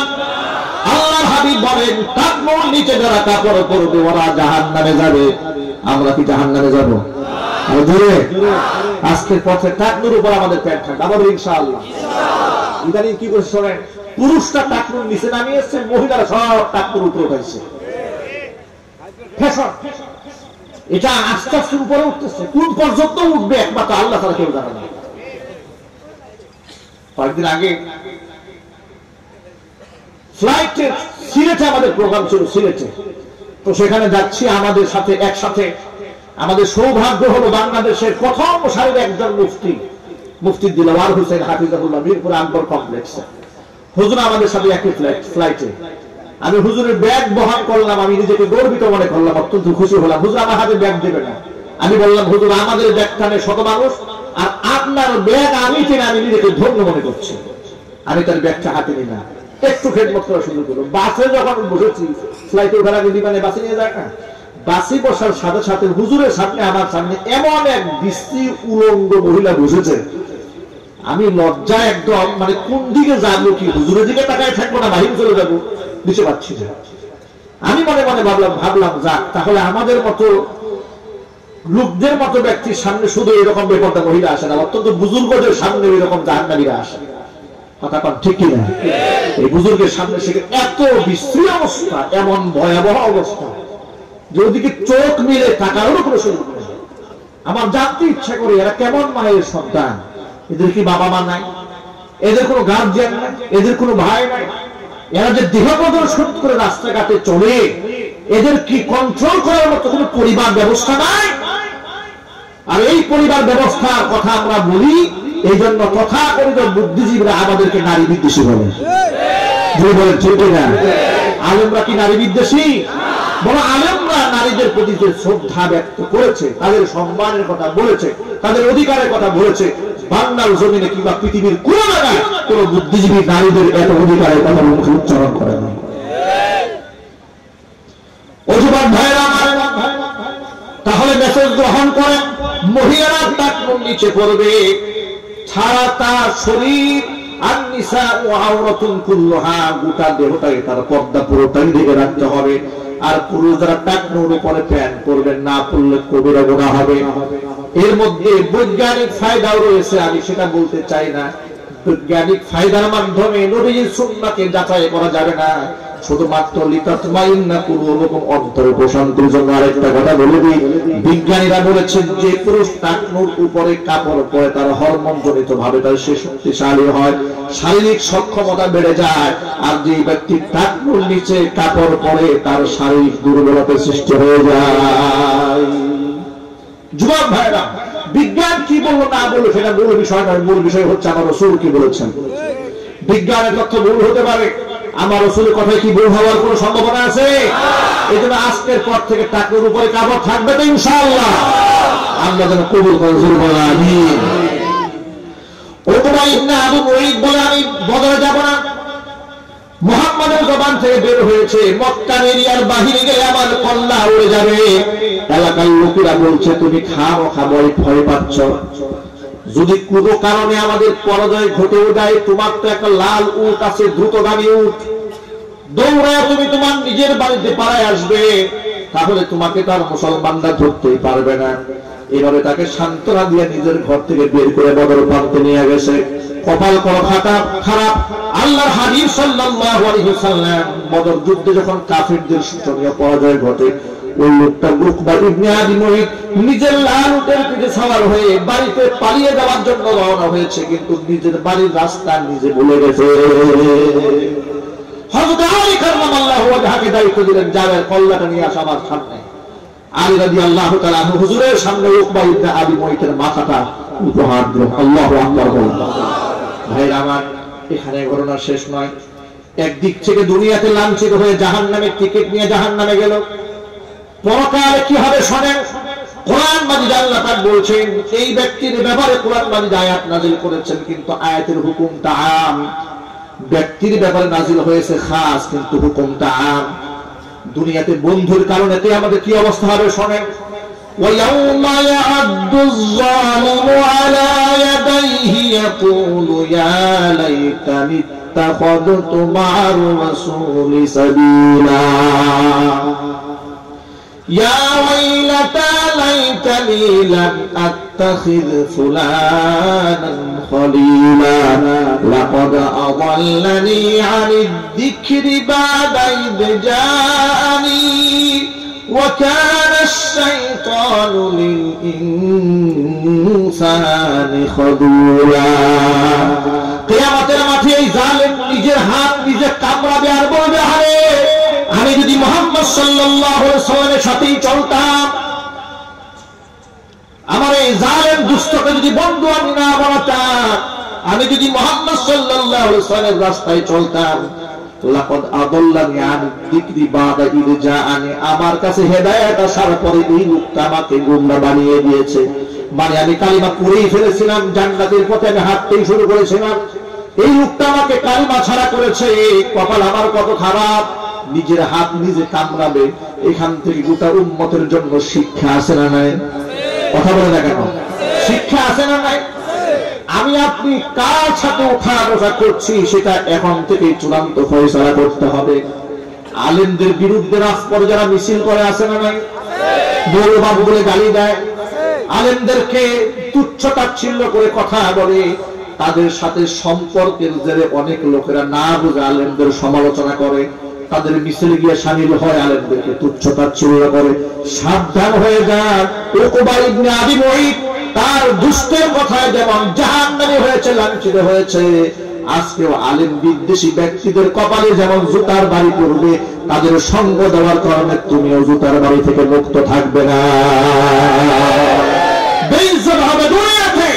আল্লাহর হাবিব বলেন, টাকনুর নিচে যারা কাপড় পরবে ওরা জাহান্নামে যাবে। আমরা কি জাহান্নামে যাব? জোরে আজকের পথে টাকনুর উপর আমাদের প্যান্ট থাকবে, আমাদের ইনশাআল্লাহ। ইদানিং কি করে শোনেন, পুরুষটা টাকনুর নিচে নামিয়ে এসছে, মহিলারা সব টাকনুর উপরে উঠাইছে। ফ্যাশন এটা আস্তে আস্তে উপরে উঠতেছে, কোন পর্যন্ত উঠবে একমাত্র আল্লাহ তাআলা কেউ জানে না। কয়েকদিন আগে ফ্লাইটে সিলেটে আমাদের প্রোগ্রাম ছিল, সিলেটে। তো সেখানে যাচ্ছি, আমাদের সাথে একসাথে আমাদের সৌভাগ্য হলো বাংলাদেশের প্রথম সারির একজন মুফতি দিলওয়ার হোসেন হাফিজাহুল্লাহ, মিরপুর আকবর কমপ্লেক্সে। হুজুর আমাদের সাথে একই ফ্লাইটে। আমি হুজুরের ব্যাগ বহন করলাম, আমি নিজেকে গর্বিত মনে করলাম, অত্যন্ত খুশি হলাম। হুজুর আমার হাতে ব্যাগ দেবে না। আমি বললাম, হুজুর আমাদের ব্যাগ টানে শত মানুষ, আর আপনার ব্যাগ আমি টেনে আমি নিজেকে ধন্য মনে করছি। আমি তার ব্যাগটা হাতে নিই না, একটু খেদমত করা শুরু করলাম। বাসে যখন বসেছি, ফ্লাইটে ওঠার আগে বিমানে বাসে নিয়ে যায় না, বাসে বসার সাথে সাথে হুজুরের সামনে, আমার সামনে এমন এক বিশ্রী উলঙ্গ মহিলা বসেছে। আমি লজ্জায় একদম, মানে কোন দিকে যাবো, কি হুজুরের দিকে তাকায় থাকবো না বাহিরে চলে যাবো, নিচে পাচ্ছি না। আমি মনে মনে ভাবলাম যাক, তাহলে আমাদের মতো লোকদের মতো ব্যক্তির সামনে শুধু এরকম বেপরদা মহিলা আসে না, অত্যন্ত বুজুর্গদের সামনে এরকম জাহান্নামীরা আসে। কথা কন ঠিক কিনা? এই বুজুর্গের সামনে সে এত বিশ্রী অবস্থা, এমন ভয়াবহ অবস্থা যে ওদিকে চোখ মিলে তাকারও কোনো সুযোগ নেই। আমার জানতে ইচ্ছা করে এরা কেমন মায়ের সন্তান, এদের কি বাবা মা নাই, এদের কোনো গার্জিয়ান নাই, এদের কোনো ভাই নাই, এরা যে দেহ প্রদর্শন করে রাস্তাঘাটে চলে, এদের কি কন্ট্রোল করার মতো কোনো পরিবার ব্যবস্থা নাই? আর এই পরিবার ব্যবস্থার কথা আমরা বলি, এই জন্য তথাকথিত বুদ্ধিজীবীরা আমাদেরকে নারী বিদ্বেষী বলে। বলেন ঠিক না? আলেমরা কি নারী বিদ্বেষী? বড় আলেমরা নারীদের প্রতি যে শ্রদ্ধা ব্যক্ত করেছে, তাদের সম্মানের কথা বলেছে, তাদের অধিকারের কথা বলেছে, বাংলার জমিনে কিংবা পৃথিবীর কোন জায়গায় কোন বুদ্ধিজীবী নারীদের এত অধিকারের কথা মুখে উচ্চারণ করে না। অজুবান ভাইরা, তাহলে মেসেজ গ্রহণ করেন, মহিলারা টাকনুর নিচে পড়বে, ছাড়া তার শরীর আর নিসা ও আওরাতুন কুল্লুহা, গোটা দেহটাকে তার পর্দা পুরোটাই ঢেকে রাখতে হবে। আর পুরুষ যারা টাকনুর উপরে প্যান্ট পরবেন, না পরলে কবিরা গুনাহ হবে। এর মধ্যে বৈজ্ঞানিক ফায়দাও রয়েছে, আমি সেটা বলতে চাই না। বৈজ্ঞানিক ফায়দার মাধ্যমে নবীর সুন্নাহকে যাচাই করা যাবে না, শুধুমাত্র লিতাতমাইন্না কুলুবুকুম, অন্তরে প্রশান্তির জন্য। আরেকটা কথা বলে দিই, বিজ্ঞানীরা বলেছেন যে পুরুষ টাকনুর উপরে কাপড় পরে তার হরমোন জনিত ভাবে তার সে শক্তিশালী হয়, শারীরিক সক্ষমতা বেড়ে যায়। আর যে ব্যক্তি টাকনুর নিচে কাপড় পরে তার শারীরিক দুর্বলতার সৃষ্টি হয়ে যায়। যুবক ভাইরা, বিজ্ঞান কি বললো না বললো সেটা মূল বিষয় নয়, মূল বিষয় হচ্ছে আমার রাসূল কি বলেছেন। বিজ্ঞানের তথ্য ভুল হতে পারে, আমার রাসূলের কথায় কি ভুল হওয়ার কোনো সম্ভাবনা আছে? এজন্য আজকের পর থেকে টাকার উপরে কাপড় থাকবে তো ইনশাআল্লাহ। আল্লাহ যেন কবুল করেন, জোরে বলেন আমিন। উকবা ইবনে আবু মুঈত বলে আমি বদরে যাব না। মুহাম্মাদের জবান থেকে বের হয়েছে মক্কার এরিয়ার বাহিরে গেলে আমার কল্লা উড়ে যাবে। এলাকার লোকেরা বলছে তুমি খামোখাময় ভয় পাচ্ছ, যদি কোনো কারণে আমাদের পরাজয় ঘটেও যায়, তোমার তো একটা লাল উট আছে, দ্রুতগামী উট, দৌড়ায় তুমি তোমার নিজের বাড়িতে পাড়ায় আসবে, তাহলে তোমাকে তার মুসলমানরা ধরতেই পারবে না। এভাবে তাকে সান্ত্বনা দিয়ে নিজের ঘর থেকে বের করে বদর প্রান্তে নিয়ে গেছে। কপাল খারাপ, আল্লাহর হাবিব সাল্লাল্লাহু আলাইহি ওয়াসাল্লাম বদর যুদ্ধে যখন কাফিরদের শোচনীয় পরাজয় ঘটে, ওই লোকটা উকবা ইবনে আবি মুঈত নিজের লাল উটের পিঠে সওয়ার হয়ে বাড়িতে পালিয়ে যাওয়ার জন্য রওনা হয়েছে, কিন্তু নিজের বাড়ির রাস্তা নিজে ভুলে গেছে। হযরত আলী কাররামাল্লাহু ওয়াজহাকে দায়িত্ব দিলেন, যাবের কল্লাটা নিয়ে আসা আমার সামনে। আলী রাদিয়াল্লাহু তাআলা হুজুরের সামনে উকবা ইবনে আবি মুঈতের মাথাটা উপহার দিলেন। আল্লাহু আকবার বলুন। ভাইরা আমার, এখানে ঘটনা শেষ নয়। একদিক থেকে দুনিয়াতে লাঞ্ছিত হয়ে জাহান্নামের টিকিট নিয়ে জাহান্নামে গেল, পরকালে কি হবে শোনেন। কোরআন মাজিদ আল্লাহ পাক বলছেন, এই ব্যক্তির ব্যাপারে কোরআন মাজিদ আয়াত নাযিল করেছেন, কিন্তু আয়াতের হুকুমটা আম। ব্যক্তির ব্যাপারে নাযিল হয়েছে খাস, কিন্তু হুকুমটা আম। দুনিয়াতে বন্ধুর কারণে আমাদের কি অবস্থা হবে শোনেন। وَيَوْمَ يَعَضُّ الظَّالِمُ عَلَى يَدَيْهِ يَقُولُ يَا لَيْتَنِي اتَّخَذْتُ مَعَ الرَّسُولِ سَبِيلًا يَا وَيْلَتَى لَيْتَنِي لَمْ أَتَّخِذْ فُلَانًا خَلِيلًا لَقَدْ أَضَلَّنِي عَنِ الذِّكْرِ بَعْدَ إِذْ جَاءَنِي وَكَانَ الشَّيْطَانُ لِلْإِنسَانِ خَذُولًا। কিয়ামতের মাঠে এই জালেম নিজের হাত নিজে কামড়াবে আর বলবে, আরে আমি যদি মুহাম্মদ সাল্লাল্লাহু আলাইহি ওয়াসাল্লামের সাথেই চলতাম, আমার এই জালেম দুষ্টকে যদি বন্ধু আমি না বানাতাম, আমি যদি মুহাম্মদ সাল্লাল্লাহু আলাইহি ওয়াসাল্লামের রাস্তায় চলতাম, লাকাদ আদাল্লানি আন যিকরি বাদা ইয জাআনি, আমার কাছে হেদায়েত আসার পরে এই লোকটা আমাকে গোমরা বানিয়ে দিয়েছে। মানে আমি কালিমা পড়েই ফেলেছিলাম, জান্নাতের পথে আমি হাঁটতেই শুরু করেছিলাম, এই লোকটা আমাকে কালিমা ছাড়া করেছে। কপাল আমার কত খারাপ, নিজের হাত নিজে কামড়াবে। এখান থেকে গোটা উম্মতের জন্য শিক্ষা আছে না নাই? কথা বলে না কেন? শিক্ষা আছে না নাই? আমি আপনি কার সাথে উঠা বসা করছি সেটা এখন থেকে চূড়ান্ত ফয়সালা করতে হবে। আলেমদের বিরুদ্ধে রাজপথে যারা মিছিল করে আছে না নাই? বড় বাবু বলে গালি দেয়, আলেমদেরকে তুচ্ছ তাচ্ছিল্য করে কথা বলে, তাদের সাথে সম্পর্কের জেরে অনেক লোকেরা না বুঝে আলেমদের সমালোচনা করে, তাদের মিছিলে গিয়ে শামিল হয়, আলেমদেরকে তুচ্ছ তাচ্ছিল্য করে। সাবধান হয়ে যান। উকবা ইবনে আবি মুঈত তার দুষ্টের কথায় যেমন জাহান্নামী হয়েছে, লাঞ্ছিত হয়েছে, আজকেও আলেম বিদ্বেষী ব্যক্তিদের কপালে যেমন জুতার বাড়ি পড়বে, তাদের সঙ্গ দেওয়ার কারণে তুমিও জুতার বাড়ি থেকে মুক্ত থাকবে না। বেইজ্জত হবে দুনিয়াতে,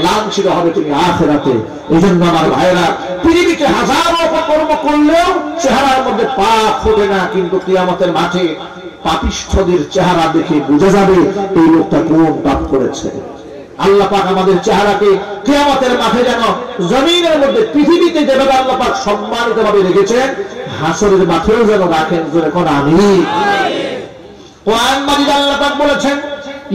লাঞ্ছিত হবে তুমি আখিরাতে। এইজন্য আমার ভাইরা, পৃথিবীতে হাজারো অপকর্ম করলেও চেহারার মধ্যে পাপ ফোটে না, কিন্তু কিয়ামতের মাঠে পাপিষ্ঠদের চেহারা দেখে বোঝা যাবে এই লোকটা কোন পাপ করেছে। আল্লাহ পাক আমাদের চেহারাকে কিয়ামতের মাঠে যেন জমিনের মধ্যে, পৃথিবীতে যেভাবে আল্লাহ পাক সম্মানিত ভাবে রেখেছেন, হাসরের মাঠেও যেন রাখেন। জোরে কোন আমিন। কোরআন মাজিদ আল্লাহ পাক বলেছেন,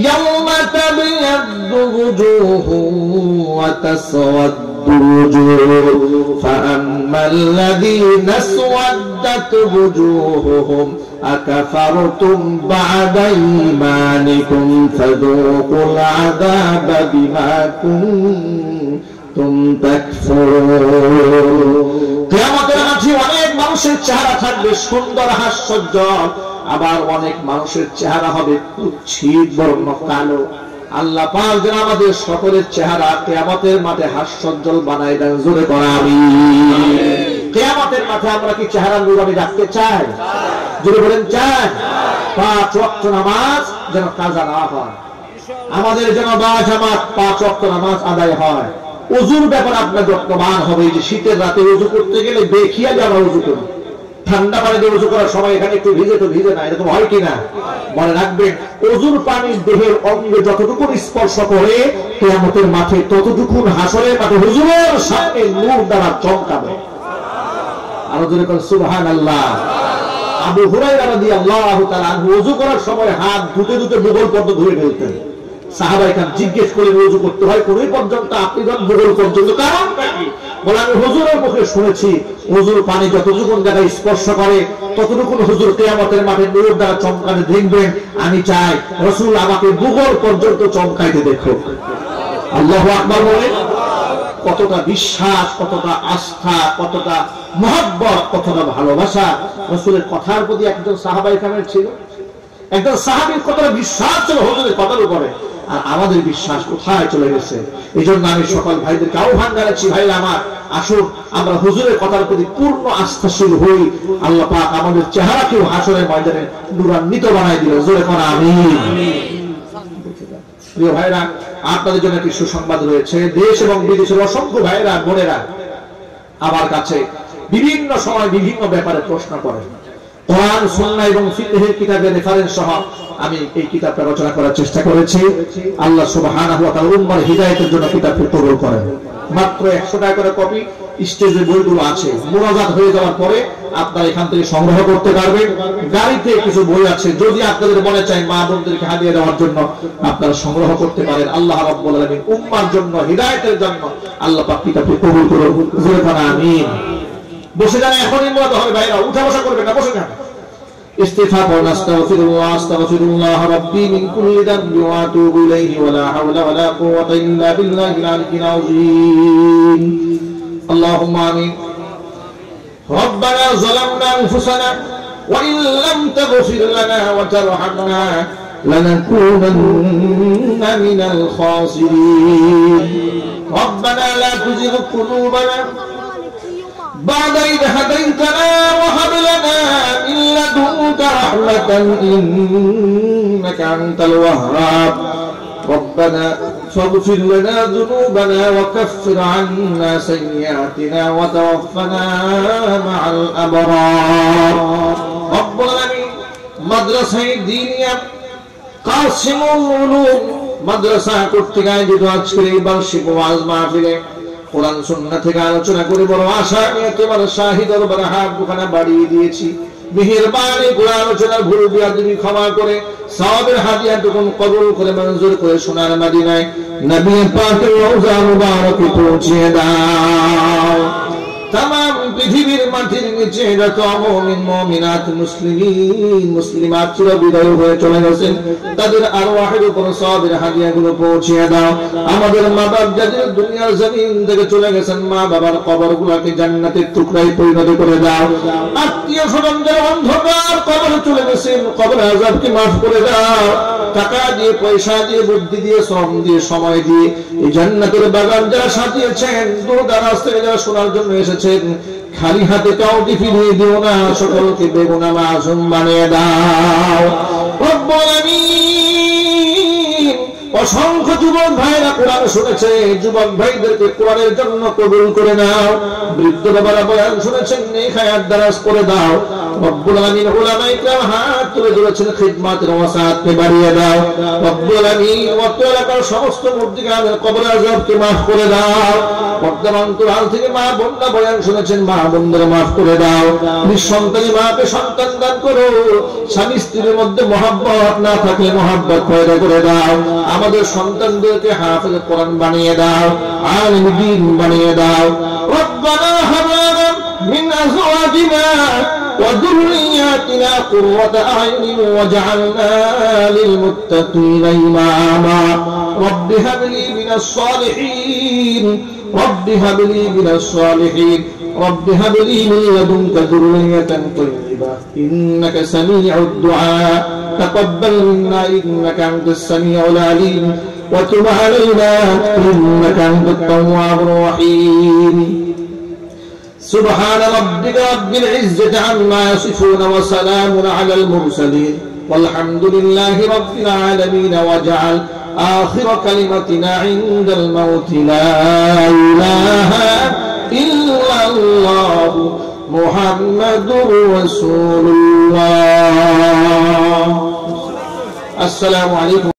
ইয়াউমা তাবিয়াদ্দু ওয়ুজুহুম ওয়া তাসওয়াদ্দু ওয়ুজুহ ফাআম্মাল্লাযীনা আসওয়াদ্দাত ওয়ুজুহুহুম আকাফারতুম বা'দা ঈমানিকুম ফাযূকুল আযাবা বিমা কুনতুম তাকফুরুন। কিয়ামতের মাঠে অনেক মানুষের চেহারা থাকবে সুন্দর হাস্যোজ্জ্বল, আবার অনেক মানুষের চেহারা হবে কুৎসিত বর্ণ কালো। আল্লাহ পাক যেন আমাদের সকলের চেহারা কিয়ামতের মাঠে হাস্যোজ্জ্বল বানায় দেন। জোরে করা আমিন। কিয়ামতের মাঠে আমরা কি চেহারা নুরানি রাখতে চাই? জোরে বলেন চাই? 5 ওয়াক্ত নামাজ যেন কাজা না হয়, আমাদের যেন 5 ওয়াক্ত নামাজ আদায় হয়। ওযুর ব্যাপারে আপনার যত্নবান হবে। যে শীতের রাতে ওযু করতে গেলে বেখিয়ালে আমরা ওযু করি, ঠান্ডা পানি দিয়ে ওযু করার সময় এখানে একটু ভিজে তো ভিজে না, এরকম হয় কিনা? মনে রাখবেন, ওযুর পানি দেহের অঙ্গে যতটুকু স্পর্শ করে কিয়ামতের মাঠে ততটুকু হাসরের মাঠে হুজুরের সামনে নূর দ্বারা চমকাবে। আরো জোরে বলেন সুবহানাল্লাহ। আবু হুরায়রা রাদিয়াল্লাহু তাআলা আনহু ওযু করার সময় হাত ধুতে ধুতে বুগল পর্যন্ত ধুয়ে ফেলতেন। সাহাবায়ে কেরাম জিজ্ঞেস করে ওযু করতে হয় কোন পর্যন্ত, আপনি যখন বুগল পর্যন্ত, কারণটা কি? বলে আমি হুজুরের মুখে শুনেছি হুজুর পানি যতটুকু জায়গায় স্পর্শ করে ততটুকু হুজুর কিয়ামতের মাঠে নূর দ্বারা চমকাতে দেখবেন। আমি চাই রাসূল আমাকে বুগল পর্যন্ত চমকাইতে দেখো। আল্লাহু আকবার বলে কতটা বিশ্বাস, কতটা আস্থা, কতটা মহব্বত, কতটা ভালোবাসা রাসূলের কথার প্রতি একজন সাহাবায়ে কেরামের ছিল। একজন সাহাবীর কতটা বিশ্বাস ছিল হুজুরের কথার উপরে, আর আমাদের বিশ্বাস কোথায় চলে গেছে। এই জন্য আমি সকল ভাইদেরকে আহ্বান জানাচ্ছি, ভাইরা আমার, আসুন আমরা হুজুরের কথার প্রতি পূর্ণ আস্থাশীল হই। আল্লাহ পাক আমাদের চেহারাকেও হাসরের ময়দানে নূরান্বিত বানায় দিল। জোরে কোন আমিন। প্রিয় ভাইরা, আপনাদের জন্য একটি সুসংবাদ রয়েছে। দেশ এবং বিদেশের অসংখ্য ভাইরা বোনেরা আমার কাছে বিভিন্ন সময় বিভিন্ন ব্যাপারে প্রশ্ন করেন। কোরআন, সুন্নাহ এবং ফিকহের কিতাবের রেফারেন্স সহ আমি এই কিতাবটা রচনা করার চেষ্টা করেছি। আল্লাহ সুবহানাহু ওয়া তাআলা উম্মার হিদায়াতের জন্য কিতাবটি কবুল করেন। মাত্র 100 টাকা করে কপি স্টেজে বইগুলো আছে। মুনাজাত হয়ে যাওয়ার পরে আপনারা এখান থেকে সংগ্রহ করতে পারবেন। গাড়িতে কিছু বই আছে, যদি আপনাদের মনে চায় মা বোনদেরকে হাদিয়া দেওয়ার জন্য আপনারা সংগ্রহ করতে পারেন। আল্লাহ রাব্বুল আলামিন উম্মার জন্য, হিদায়াতের জন্য আল্লাহ পাক কিতাবটি কবুল করুন। জোরে বলেন আমিন। বসে যান, এখনই মুনাজাত হবে ভাইরা, উঠা বসা করবেন না, বসে যান। استغفار استغفر الله ربي من كل ذنب واتوب اليه ولا حول ولا قوه الا بالله العلي العظيم. اللهم امين. ربنا ظلمنا انفسنا وان لم تغفر لنا وترحمنا لنكونن من الخاسرين. ربنا لا تزغ قلوبنا بعد إذ هديتنا وهب لنا من لدنك رحمة إنك أنت الوهاب. ربنا فاغفر لنا ذنوبنا وكفر عنا سيئاتنا وتوفنا مع الأبرار. رب العالمين مدرسة دينية قاسم العلوم মাদ্রাসা কর্তৃক আয়োজিত আজকের এই বার্ষিক ওয়াজ মাহফিলে কোরআন সুন্নাহ থেকে আলোচনা করে বড় আশা নিয়ে তোমার শাহী দরবারে হাত দুখানা বাড়িয়ে দিয়েছি। মেহেরবানি করে আলোচনার ভুল বিয়াদবি ক্ষমা করে সওয়াবের হাদিয়াটুকুন কবুল করে মঞ্জুর করে সোনার মদিনায় নবী পাকের রওজা মুবারকে পৌঁছিয়ে দাও। तमाम পৃথিবীর মাটির নিচে যত মুমিন মুমিনাত মুসলিমিন মুসলিমাত চিরবিদায় হয়ে চলে গেছেন তাদের আরওয়াহের উপর সওয়াবের হাদিয়াগুলো পৌঁছিয়ে দাও। আমাদের মা বাবা যাদের দুনিয়ার জমিন থেকে চলে গেছেন মা বাবার কবরগুলোকে জান্নাতের টুকরায় পরিণত করে দাও। আত্মীয় স্বজনদের অন্ধকার কবরে চলে গেছেন কবরের আযাবকে maaf করে দাও। টাকা দিয়ে পয়সা দিয়ে বুদ্ধি দিয়ে শ্রম দিয়ে সময় দিয়ে এই জান্নাতের বাগান যারা সাজিয়েছেন দূর দারাজ থেকে যারা শোনার জন্য এসেছেন খালি হাতে কাউকে ফিরিয়ে দিও না, সকলকে বেগুনাহ মাসুম বানিয়ে দাও। রব্বুল আমিন অসংখ্য যুবক ভাইরা কোরআন শুনেছে, যুবক ভাইদেরকে কোরআনের জন্য কবুল করে নাও। বৃদ্ধ বাবারা বয়ান শুনেছেন নেক হায়াত দারাজ করে দাও। রব্বুল আমিন উলামায়ে কেরাম হাত তুলে ধরেছেন খিদমতের ওয়াসাতকে বাড়িয়ে দাও। রব্বুল আমিন ওয়াক্ত এলাকার সমস্ত মুর্দিগানের কবরের আযাবকে maaf করে দাও। বর্তমান কোরআন থেকে মা বোনরা বয়ান শুনেছেন মা বোনদের maaf করে দাও। নিঃসন্তানী মাকে সন্তান দান করো। স্বামী স্ত্রীর মধ্যে মহব্বত না থাকলে মহব্বত পয়দা করে দাও। আমাদের সন্তানদেরকে হাফেজ কোরআন বানিয়ে দাও, আলিম দ্বীন বানিয়ে দাও। রব্বানা হাব লানা মিন আজওয়াজিনা ওয়া যুররিয়াতিনা কুররাতা আ'ইউনিন ওয়াজ'আলনা লিল মুত্তাকিনা ইমামা। রব্বি হাব লি মিনাস সালিহিন রব্বি হাব লি মিনাস সালিহিন রব্বি হাব লি মিন লাদুনকা যুররিয়াতান তাইয়্যিবা ইন্নাকা সামিউদ দুআ। تقبل منا إنك أنت السميع العليم وتب علينا إنك أنت التواب الرحيم. سبحان ربك رب العزة عما يصفون وسلام على المرسلين والحمد لله رب العالمين. واجعل آخر كلمتنا عند الموت لا إله إلا الله محمد رسول الله. السلام عليكم